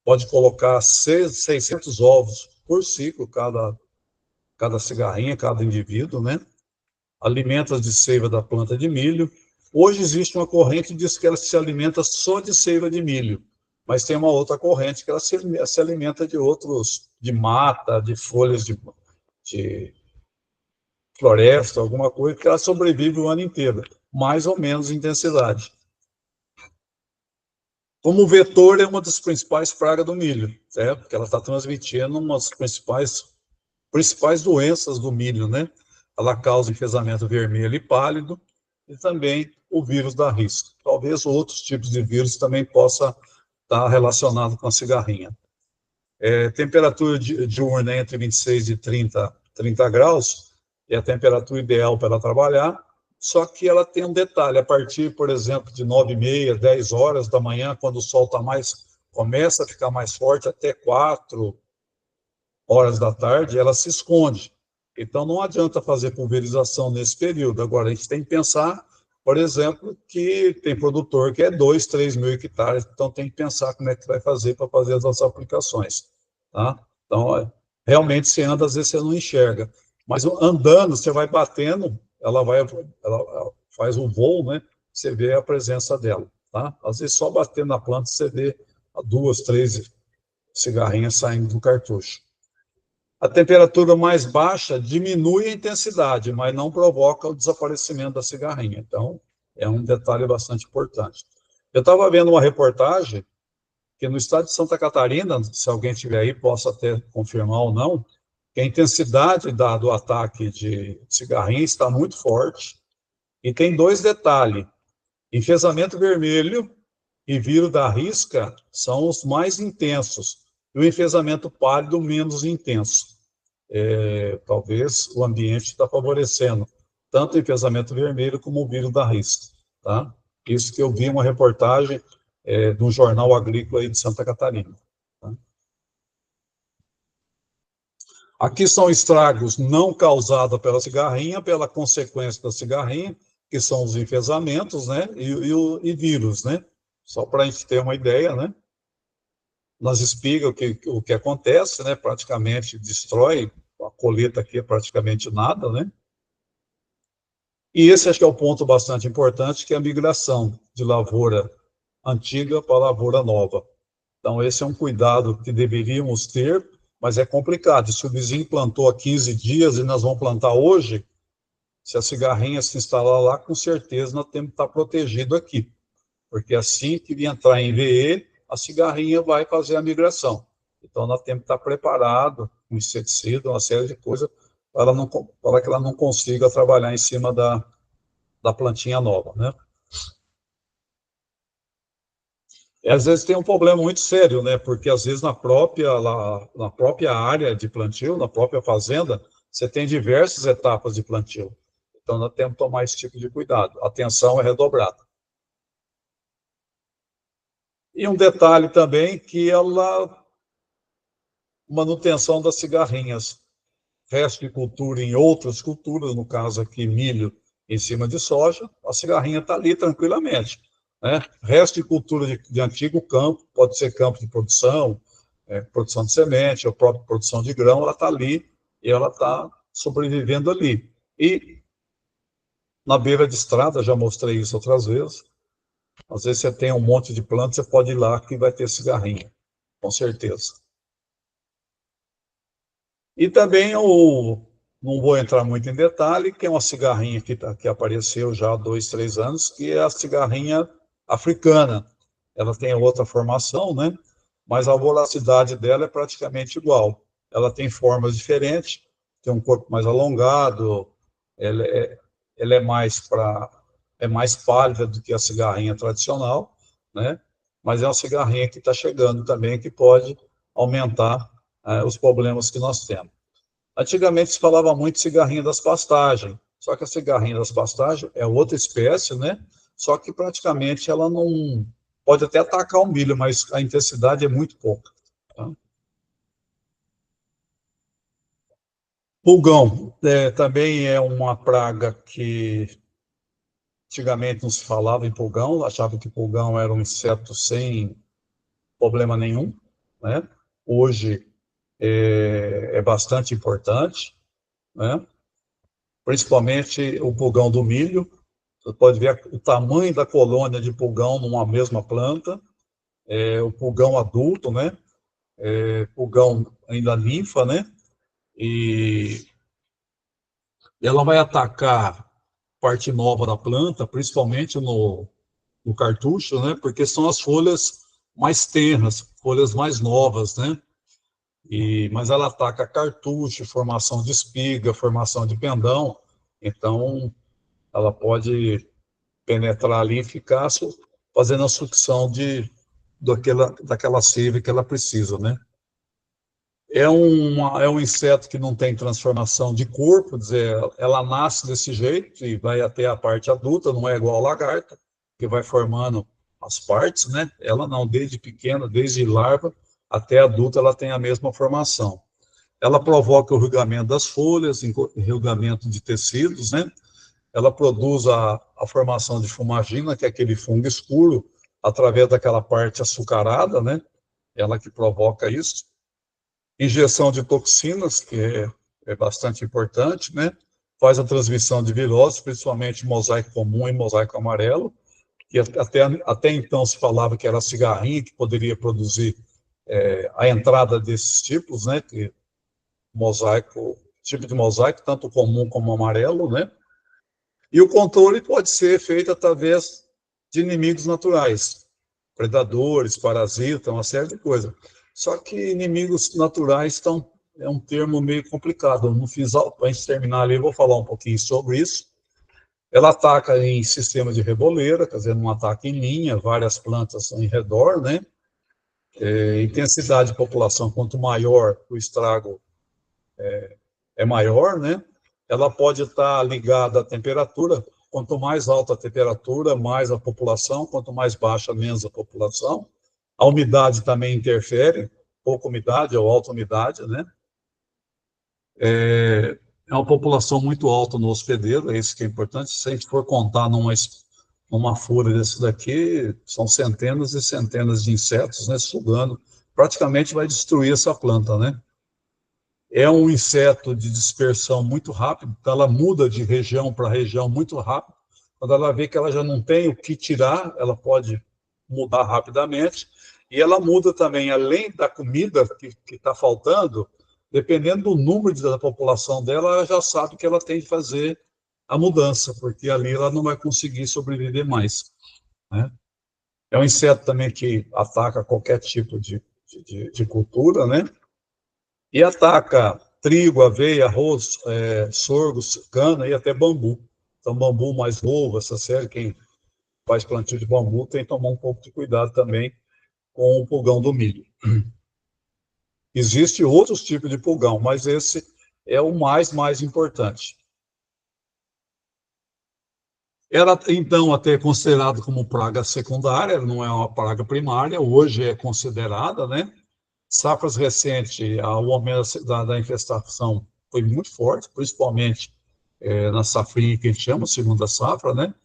[SPEAKER 1] Pode colocar 600 ovos por ciclo, cada cigarrinha, cada indivíduo, né? Alimenta de seiva da planta de milho. Hoje existe uma corrente que diz que ela se alimenta só de seiva de milho, mas tem uma outra corrente que ela se alimenta de mata, de folhas de floresta, alguma coisa, que ela sobrevive o ano inteiro, mais ou menos intensidade. Como vetor, é uma das principais pragas do milho, certo? Porque ela está transmitindo uma das principais doenças do milho, né? Ela causa enfesamento vermelho e pálido, e também o vírus da risca. Talvez outros tipos de vírus também possa estar relacionado com a cigarrinha. Temperatura diurna entre 26 e 30 graus é a temperatura ideal para ela trabalhar, só que ela tem um detalhe, a partir, por exemplo, de 9h30, 10 horas da manhã, quando o sol começa a ficar mais forte, até 4 horas da tarde, ela se esconde. Então, não adianta fazer pulverização nesse período. Agora, a gente tem que pensar, por exemplo, que tem produtor que é 2, 3 mil hectares, então tem que pensar como é que vai fazer para fazer as nossas aplicações. Tá? Então, realmente, você anda, às vezes você não enxerga. Mas andando, você vai batendo, ela faz um voo, né? Você vê a presença dela. Tá? Às vezes, só batendo na planta, você vê 2, 3 cigarrinhas saindo do cartucho. A temperatura mais baixa diminui a intensidade, mas não provoca o desaparecimento da cigarrinha. Então, é um detalhe bastante importante. Eu estava vendo uma reportagem que no estado de Santa Catarina, se alguém estiver aí, possa até confirmar ou não, que a intensidade do ataque de cigarrinha está muito forte. E tem dois detalhes. Enfesamento vermelho e vírus da risca são os mais intensos. E o enfesamento pálido, menos intenso. Talvez o ambiente está favorecendo tanto o enfesamento vermelho como o vírus da risca. Tá? Isso que eu vi uma reportagem de um jornal agrícola aí de Santa Catarina. Tá? Aqui são estragos não causados pela cigarrinha, pela consequência da cigarrinha, que são os enfesamentos, né, e vírus, né? Só para a gente ter uma ideia, né? Nas espigas, o que acontece, né? Praticamente destrói, a colheita aqui é praticamente nada, né? E esse acho que é o ponto bastante importante, que é a migração de lavoura antiga para lavoura nova. Então, esse é um cuidado que deveríamos ter, mas é complicado. Se o vizinho plantou há 15 dias e nós vamos plantar hoje, se a cigarrinha se instalar lá, com certeza nós temos que estar protegido aqui. Porque assim que entrar em VE, a cigarrinha vai fazer a migração. Então, nós temos que estar preparados, com inseticida, uma série de coisas, para que ela não consiga trabalhar em cima da plantinha nova, né? E às vezes tem um problema muito sério, né? Porque às vezes na própria área de plantio, na própria fazenda, você tem diversas etapas de plantio. Então, nós temos que tomar esse tipo de cuidado. A atenção é redobrada. E um detalhe também que ela manutenção das cigarrinhas. Resto de cultura em outras culturas, no caso aqui milho em cima de soja, a cigarrinha está ali tranquilamente. Né? Resto de cultura de antigo campo, pode ser campo de produção, produção de semente, ou própria produção de grão, ela está ali e ela está sobrevivendo ali. E na beira de estrada, já mostrei isso outras vezes, às vezes você tem um monte de plantas, você pode ir lá que vai ter cigarrinha, com certeza. E também não vou entrar muito em detalhe, que é uma cigarrinha que apareceu já há 2, 3 anos, que é a cigarrinha africana. Ela tem outra formação, né? Mas a voracidade dela é praticamente igual. Ela tem formas diferentes, tem um corpo mais alongado, ela é, ela é mais pálida do que a cigarrinha tradicional, né? Mas é uma cigarrinha que está chegando também, que pode aumentar os problemas que nós temos. Antigamente se falava muito de cigarrinha das pastagens, só que a cigarrinha das pastagens é outra espécie, né? Só que praticamente ela não pode até atacar o milho, mas a intensidade é muito pouca. Tá? Pulgão também é uma praga que antigamente não se falava em pulgão, achava que pulgão era um inseto sem problema nenhum, né? Hoje é bastante importante, né? Principalmente o pulgão do milho. Você pode ver o tamanho da colônia de pulgão numa mesma planta, o pulgão adulto, né? Pulgão ainda ninfa, né? E ela vai atacar parte nova da planta, principalmente no cartucho, né? Porque são as folhas mais tenras, folhas mais novas, né? Mas ela ataca cartucho, formação de espiga, formação de pendão. Então, ela pode penetrar ali e ficar fazendo a sucção daquela seiva que ela precisa, né? É um inseto que não tem transformação de corpo, quer dizer, ela nasce desse jeito e vai até a parte adulta, não é igual a lagarta, que vai formando as partes, né? Ela não, desde pequena, desde larva até adulta, ela tem a mesma formação. Ela provoca o rugamento das folhas, rugamento de tecidos, né? Ela produz a formação de fumagina, que é aquele fungo escuro, através daquela parte açucarada, né? Ela que provoca isso. Injeção de toxinas, que é bastante importante, né? Faz a transmissão de viroses, principalmente mosaico comum e mosaico amarelo, que até então se falava que era a cigarrinha que poderia produzir a entrada desses tipos, né? Que mosaico, tipo de mosaico, tanto comum como amarelo, né? E o controle pode ser feito através de inimigos naturais, predadores, parasitas, uma série de coisas. Só que inimigos naturais é um termo meio complicado. Eu não fiz, para a gente terminar ali, eu vou falar um pouquinho sobre isso. Ela ataca em sistema de reboleira, quer dizer, não ataca em linha, várias plantas em redor, né? Intensidade de população, quanto maior o estrago, é maior, né? Ela pode estar ligada à temperatura. Quanto mais alta a temperatura, mais a população. Quanto mais baixa, menos a população. A umidade também interfere, pouca umidade ou alta umidade, né? É uma população muito alta no hospedeiro, é isso que é importante. Se a gente for contar numa folha desse daqui, são centenas e centenas de insetos, né, sugando. Praticamente vai destruir essa planta, né? É um inseto de dispersão muito rápido, então ela muda de região para região muito rápido. Quando ela vê que ela já não tem o que tirar, ela pode mudar rapidamente. E ela muda também, além da comida que está faltando, dependendo do número da população dela, ela já sabe que ela tem que fazer a mudança, porque ali ela não vai conseguir sobreviver mais, né? É um inseto também que ataca qualquer tipo de cultura, né? E ataca trigo, aveia, arroz, sorgo, cana e até bambu. Então, bambu mais novo, essa série, quem faz plantio de bambu tem que tomar um pouco de cuidado também com o pulgão do milho. Existem outros tipos de pulgão, mas esse é o mais importante. Era, então, até considerado como praga secundária, não é uma praga primária, hoje é considerada, né? Safras recentes, o aumento da infestação foi muito forte, principalmente na safrinha que a gente chama, segunda safra, né?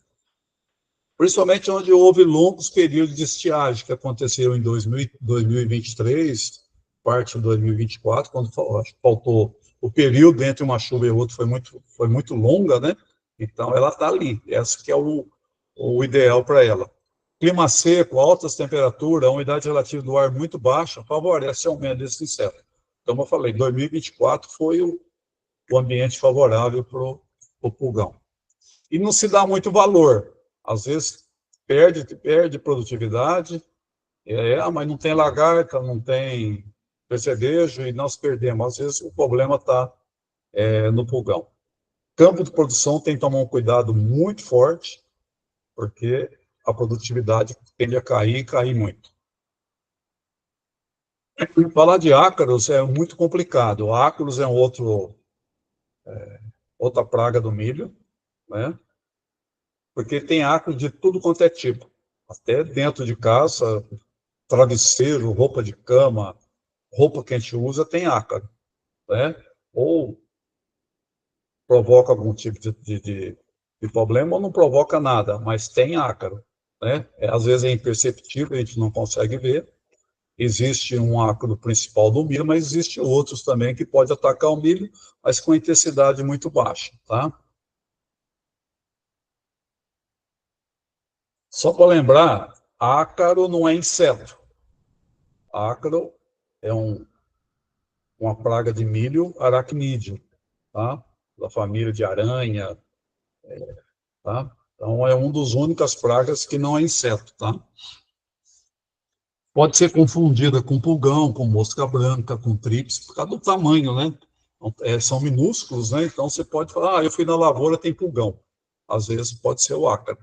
[SPEAKER 1] Principalmente onde houve longos períodos de estiagem, que aconteceram em 2023, parte de 2024, quando faltou o período entre uma chuva e outra foi muito longa, né? Então, ela está ali, esse que é o ideal para ela. Clima seco, altas temperaturas, a umidade relativa do ar muito baixa, favorece o aumento desse inseto. Então, como eu falei, 2024 foi o ambiente favorável para o pulgão. E não se dá muito valor. Às vezes, perde produtividade, mas não tem lagarta, não tem percevejo, e nós perdemos. Às vezes, o problema está no pulgão. Campo de produção tem que tomar um cuidado muito forte, porque a produtividade tende a cair e cair muito. Falar de ácaros é muito complicado. O ácaros é outra praga do milho, né? Porque tem ácaros de tudo quanto é tipo. Até dentro de casa, travesseiro, roupa de cama, roupa que a gente usa tem ácaro, né? Ou provoca algum tipo de problema ou não provoca nada, mas tem ácaro, né? Às vezes é imperceptível, a gente não consegue ver. Existe um ácaro principal do milho, mas existe outros também que pode atacar o milho, mas com intensidade muito baixa, tá? Só para lembrar, ácaro não é inseto. Ácaro é uma praga de milho aracnídeo, tá? Da família de aranha, tá? Então, é uma das únicas pragas que não é inseto, tá? Pode ser confundida com pulgão, com mosca branca, com trips, por causa do tamanho, né? Então, são minúsculos, né? Então, você pode falar, eu fui na lavoura, tem pulgão. Às vezes, pode ser o ácaro.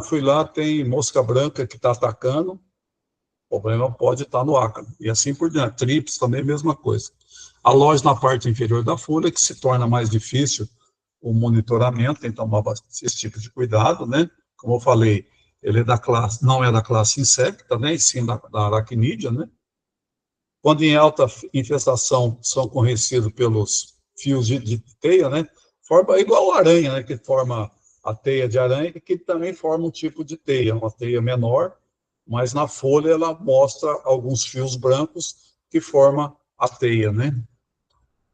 [SPEAKER 1] Fui lá, tem mosca branca que está atacando, o problema pode estar no ácaro. E assim por diante. Trips também, mesma coisa. A loja na parte inferior da folha, que se torna mais difícil o monitoramento, tem que tomar esse tipo de cuidado, né? Como eu falei, ele é não é da classe insecta, né? E sim da aracnídea, né? Quando em alta infestação são conhecidos pelos fios de teia, né? Forma igual a aranha, né? Que forma a teia de aranha, que também forma um tipo de teia, uma teia menor, mas na folha ela mostra alguns fios brancos que forma a teia, né?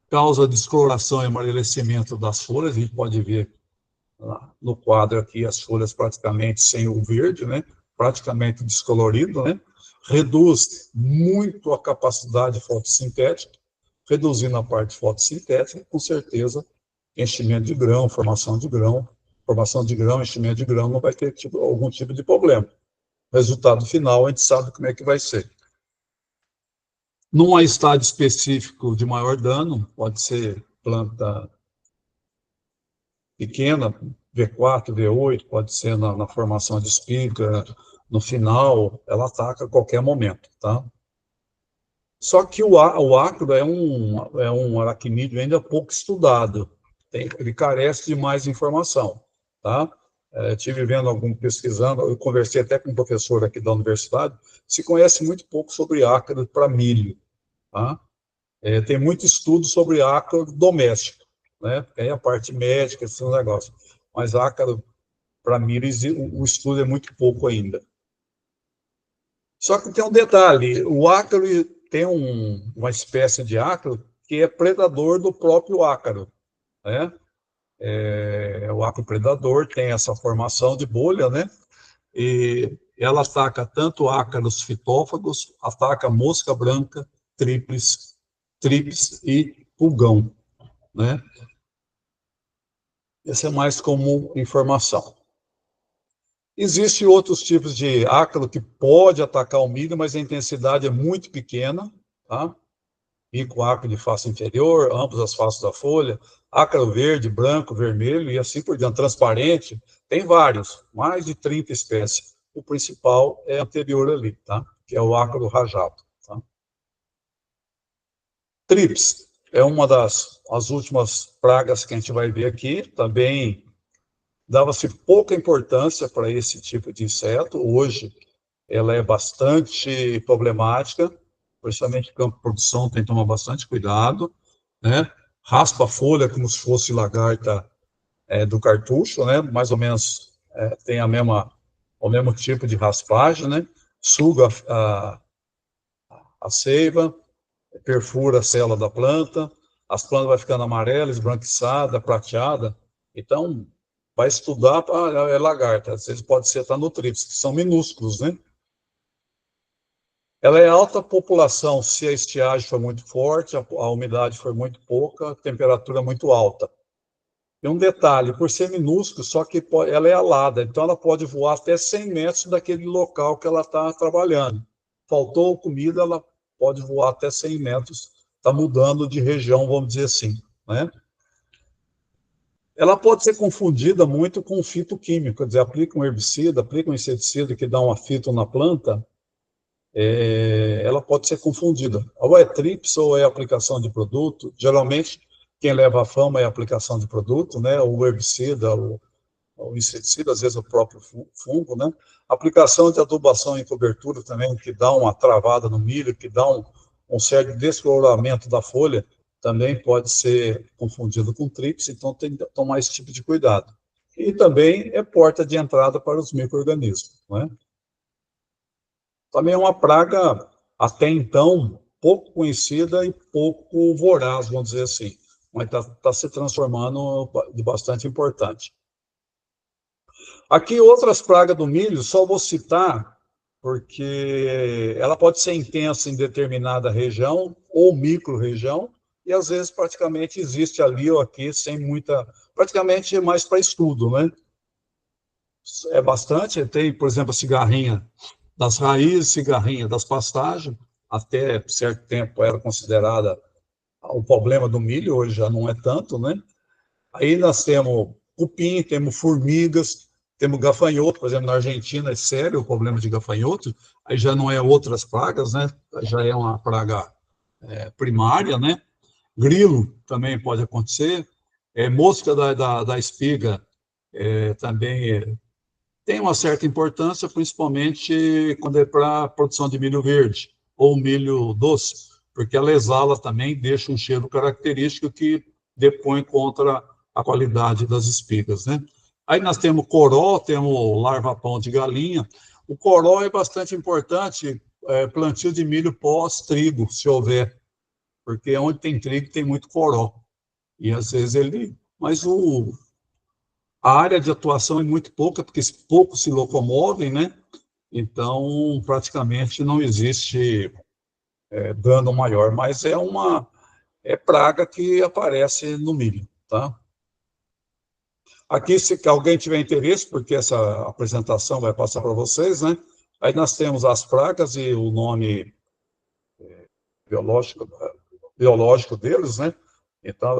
[SPEAKER 1] Causa descoloração e amarelecimento das folhas, a gente pode ver no quadro aqui as folhas praticamente sem o verde, né? Praticamente descolorido, né? Reduz muito a capacidade fotossintética, reduzindo a parte fotossintética, com certeza, enchimento de grão, formação de grão, enchimento de grão, não vai ter algum tipo de problema. Resultado final, a gente sabe como é que vai ser. Não há estádio específico de maior dano, pode ser planta pequena, V4, V8, pode ser na formação de espiga, no final, ela ataca a qualquer momento, tá? Só que o ácaro é um aracnídeo ainda pouco estudado, ele carece de mais informação, tá? Tive vendo pesquisando, eu conversei até com um professor aqui da universidade, se conhece muito pouco sobre ácaro para milho, tá? Tem muito estudo sobre ácaro doméstico, né? Tem a parte médica, esses negócios, mas ácaro para milho, o estudo é muito pouco ainda. Só que tem um detalhe, o ácaro tem uma espécie de ácaro que é predador do próprio ácaro, né? O ácaro predador tem essa formação de bolha, né? E ela ataca tanto ácaros fitófagos, ataca mosca branca, trips e pulgão, né? Essa é mais como informação. Existem outros tipos de ácaro que pode atacar o milho, mas a intensidade é muito pequena, tá? Pico ácaro de face inferior, ambas as faces da folha, ácaro verde, branco, vermelho e assim por diante, transparente, tem vários, mais de 30 espécies. O principal é anterior ali, tá? Que é o ácaro rajado, tá? Trips é uma das últimas pragas que a gente vai ver aqui, também dava-se pouca importância para esse tipo de inseto. Hoje, ela é bastante problemática, principalmente campo de produção, tem que tomar bastante cuidado, né? Raspa a folha como se fosse lagarta do cartucho, né? Mais ou menos tem o mesmo tipo de raspagem, né? Suga a seiva, perfura a célula da planta, as plantas vai ficando amarela, esbranquiçada, prateada. Então, vai estudar para lagarta. Às vezes pode ser tanutrips, que são minúsculos, né? Ela é alta população se a estiagem for muito forte, a umidade for muito pouca, a temperatura muito alta. E um detalhe, por ser minúsculo, só que ela é alada, então ela pode voar até 100 metros daquele local que ela está trabalhando. Faltou comida, ela pode voar até 100 metros, está mudando de região, vamos dizer assim, né? Ela pode ser confundida muito com fitoquímico, quer dizer, aplica um herbicida, aplica um inseticida que dá um fito na planta, ela pode ser confundida. Ou é trips ou é aplicação de produto. Geralmente, quem leva a fama é a aplicação de produto, né? O herbicida, o inseticida, às vezes o próprio fungo, né? Aplicação de adubação em cobertura também, que dá uma travada no milho, que dá um certo descoloramento da folha, também pode ser confundido com trips, então tem que tomar esse tipo de cuidado. E também é porta de entrada para os micro-organismos, né? Também é uma praga, até então, pouco conhecida e pouco voraz, vamos dizer assim, mas está se transformando de bastante importante. Aqui, outras pragas do milho, só vou citar, porque ela pode ser intensa em determinada região ou micro-região, e às vezes praticamente existe ali ou aqui, sem muita. Praticamente é mais para estudo, né? É bastante, tem, por exemplo, a cigarrinha das raízes, cigarrinha das pastagens, até certo tempo era considerada o problema do milho, hoje já não é tanto, né? Aí nós temos cupim, temos formigas, temos gafanhoto, por exemplo, na Argentina é sério o problema de gafanhoto, aí já não é outras pragas, né? Já é uma praga primária, né? Grilo também pode acontecer, mosca da espiga também tem uma certa importância, principalmente quando é para a produção de milho verde ou milho doce, porque ela exala também, deixa um cheiro característico que depõe contra a qualidade das espigas, né? Aí nós temos coró, temos larva-pão de galinha. O coró é bastante importante, plantio de milho pós-trigo, se houver, porque onde tem trigo tem muito coró. E às vezes ele... Mas a área de atuação é muito pouca, porque poucos se locomovem, né? Então, praticamente não existe dano maior, mas é uma praga que aparece no milho, tá? Aqui, se alguém tiver interesse, porque essa apresentação vai passar para vocês, né? Aí nós temos as pragas e o nome biológico, biológico deles, né? Então,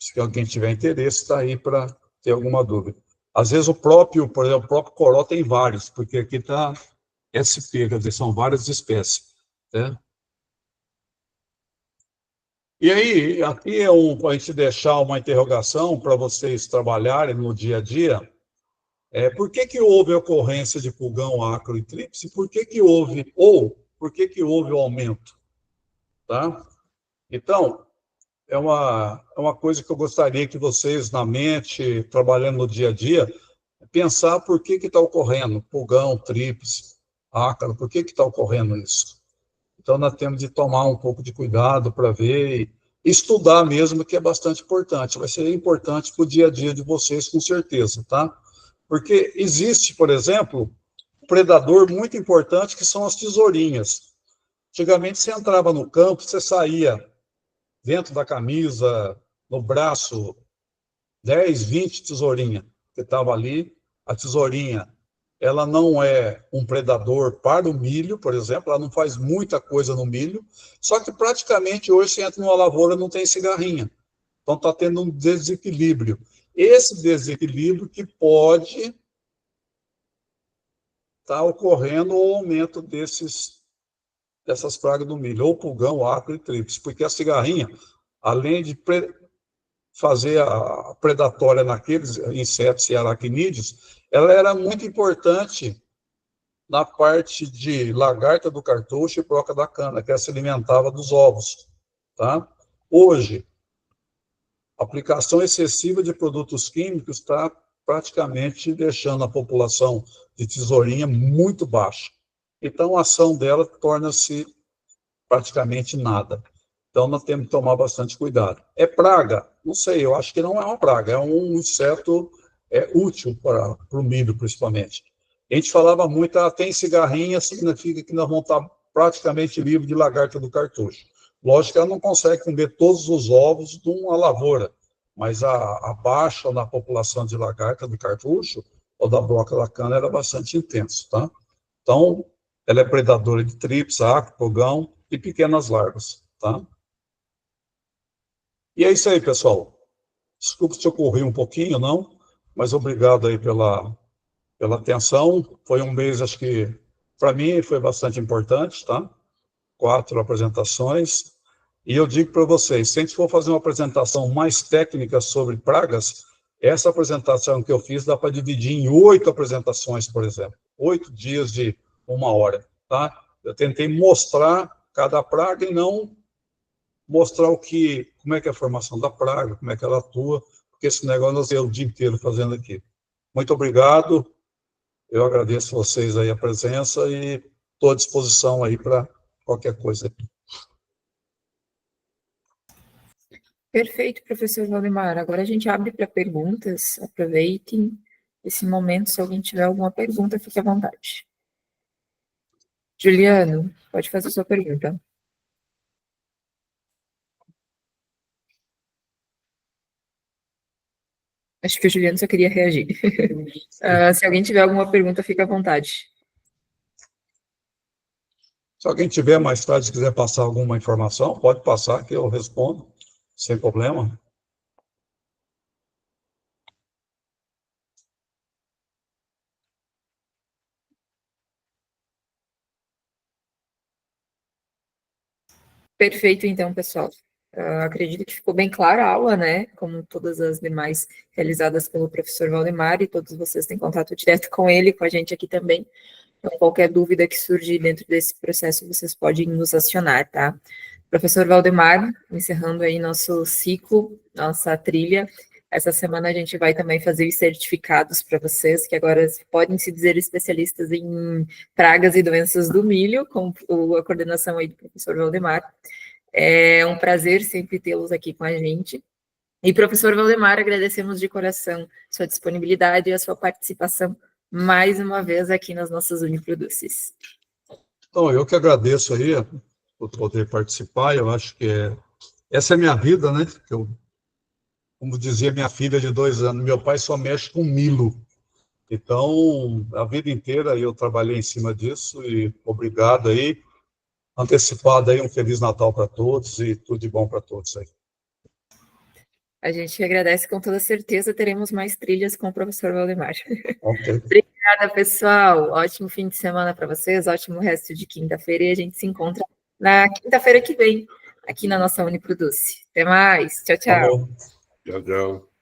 [SPEAKER 1] se alguém tiver interesse, está aí para ter alguma dúvida. Às vezes o próprio, por exemplo, o próprio coró tem vários, porque aqui está SP, quer dizer, são várias espécies, né? E aí, aqui é para a gente deixar uma interrogação para vocês trabalharem no dia a dia. Por que que houve a ocorrência de pulgão, ácaro e tríplice? Por que que houve, ou por que que houve o aumento? Tá? Então, é uma coisa que eu gostaria que vocês, na mente, trabalhando no dia a dia, pensar por que está ocorrendo pulgão, tríplice, ácaro, por que está ocorrendo isso? Então, nós temos de tomar um pouco de cuidado para ver e estudar mesmo, que é bastante importante. Vai ser importante para o dia a dia de vocês, com certeza, tá? Porque existe, por exemplo, um predador muito importante, que são as tesourinhas. Antigamente, você entrava no campo, você saía dentro da camisa, no braço, 10, 20 tesourinhas que estavam ali. A tesourinha, ela não é um predador para o milho, por exemplo, ela não faz muita coisa no milho, só que praticamente hoje você entra numa lavoura não tem cigarrinha. Então está tendo um desequilíbrio. Esse desequilíbrio que pode estar ocorrendo o aumento dessas pragas do milho, ou pulgão, acro e tríplice, porque a cigarrinha, além de fazer a predatória naqueles insetos e aracnídeos, ela era muito importante na parte de lagarta do cartucho e broca da cana, que ela se alimentava dos ovos. Tá? Hoje, a aplicação excessiva de produtos químicos está praticamente deixando a população de tesourinha muito baixa. Então, a ação dela torna-se praticamente nada. Então, nós temos que tomar bastante cuidado. É praga? Não sei, eu acho que não é uma praga, é um inseto útil para o milho, principalmente. A gente falava muito, tem cigarrinha, significa que nós vamos estar praticamente livre de lagarta do cartucho. Lógico que ela não consegue comer todos os ovos de uma lavoura, mas a baixa na população de lagarta do cartucho ou da broca da cana era bastante intenso, tá? Então, ela é predadora de trips, acro, pulgão e pequenas larvas, tá? E é isso aí, pessoal. Desculpe se eu corri um pouquinho, não, mas obrigado aí pela atenção. Foi um mês, acho que, para mim, foi bastante importante, tá? 4 apresentações. E eu digo para vocês, se a gente for fazer uma apresentação mais técnica sobre pragas, essa apresentação que eu fiz dá para dividir em 8 apresentações, por exemplo. 8 dias de 1 hora, tá? Eu tentei mostrar cada praga e não mostrar como é que é a formação da praga, como é que ela atua, porque esse negócio nós temos o dia inteiro fazendo aqui. Muito obrigado, eu agradeço vocês aí a presença e estou à disposição aí para qualquer coisa.
[SPEAKER 2] Perfeito, professor Valdemar. Agora a gente abre para perguntas. Aproveitem esse momento. Se alguém tiver alguma pergunta, fique à vontade. Juliano, pode fazer sua pergunta. Acho que o Juliano só queria reagir. Se alguém tiver alguma pergunta, fique à vontade.
[SPEAKER 1] Se alguém tiver mais tarde, quiser passar alguma informação, pode passar que eu respondo, sem problema.
[SPEAKER 2] Perfeito, então, pessoal. Acredito que ficou bem clara a aula, né? Como todas as demais realizadas pelo professor Valdemar, e todos vocês têm contato direto com ele, com a gente aqui também. Então, qualquer dúvida que surgir dentro desse processo, vocês podem nos acionar, tá? Professor Valdemar, encerrando aí nosso ciclo, nossa trilha. Essa semana a gente vai também fazer os certificados para vocês, que agora podem se dizer especialistas em pragas e doenças do milho, com a coordenação aí do professor Valdemar. É um prazer sempre tê-los aqui com a gente. E, professor Valdemar, agradecemos de coração sua disponibilidade e a sua participação mais uma vez aqui nas nossas Uniproduces.
[SPEAKER 1] Então, eu que agradeço aí por poder participar. Eu acho que essa é a minha vida, né? Como dizia minha filha de 2 anos, meu pai só mexe com milho. Então, a vida inteira eu trabalhei em cima disso e obrigado aí. Antecipado aí, um Feliz Natal para todos e tudo de bom para todos aí.
[SPEAKER 2] A gente agradece, com toda certeza teremos mais trilhas com o professor Valdemar.
[SPEAKER 1] Okay.
[SPEAKER 2] Obrigada, pessoal. Ótimo fim de semana para vocês, ótimo resto de quinta-feira, e a gente se encontra na quinta-feira que vem, aqui na nossa Uniproduce. Até mais. Tchau, tchau.
[SPEAKER 1] Tchau, tchau.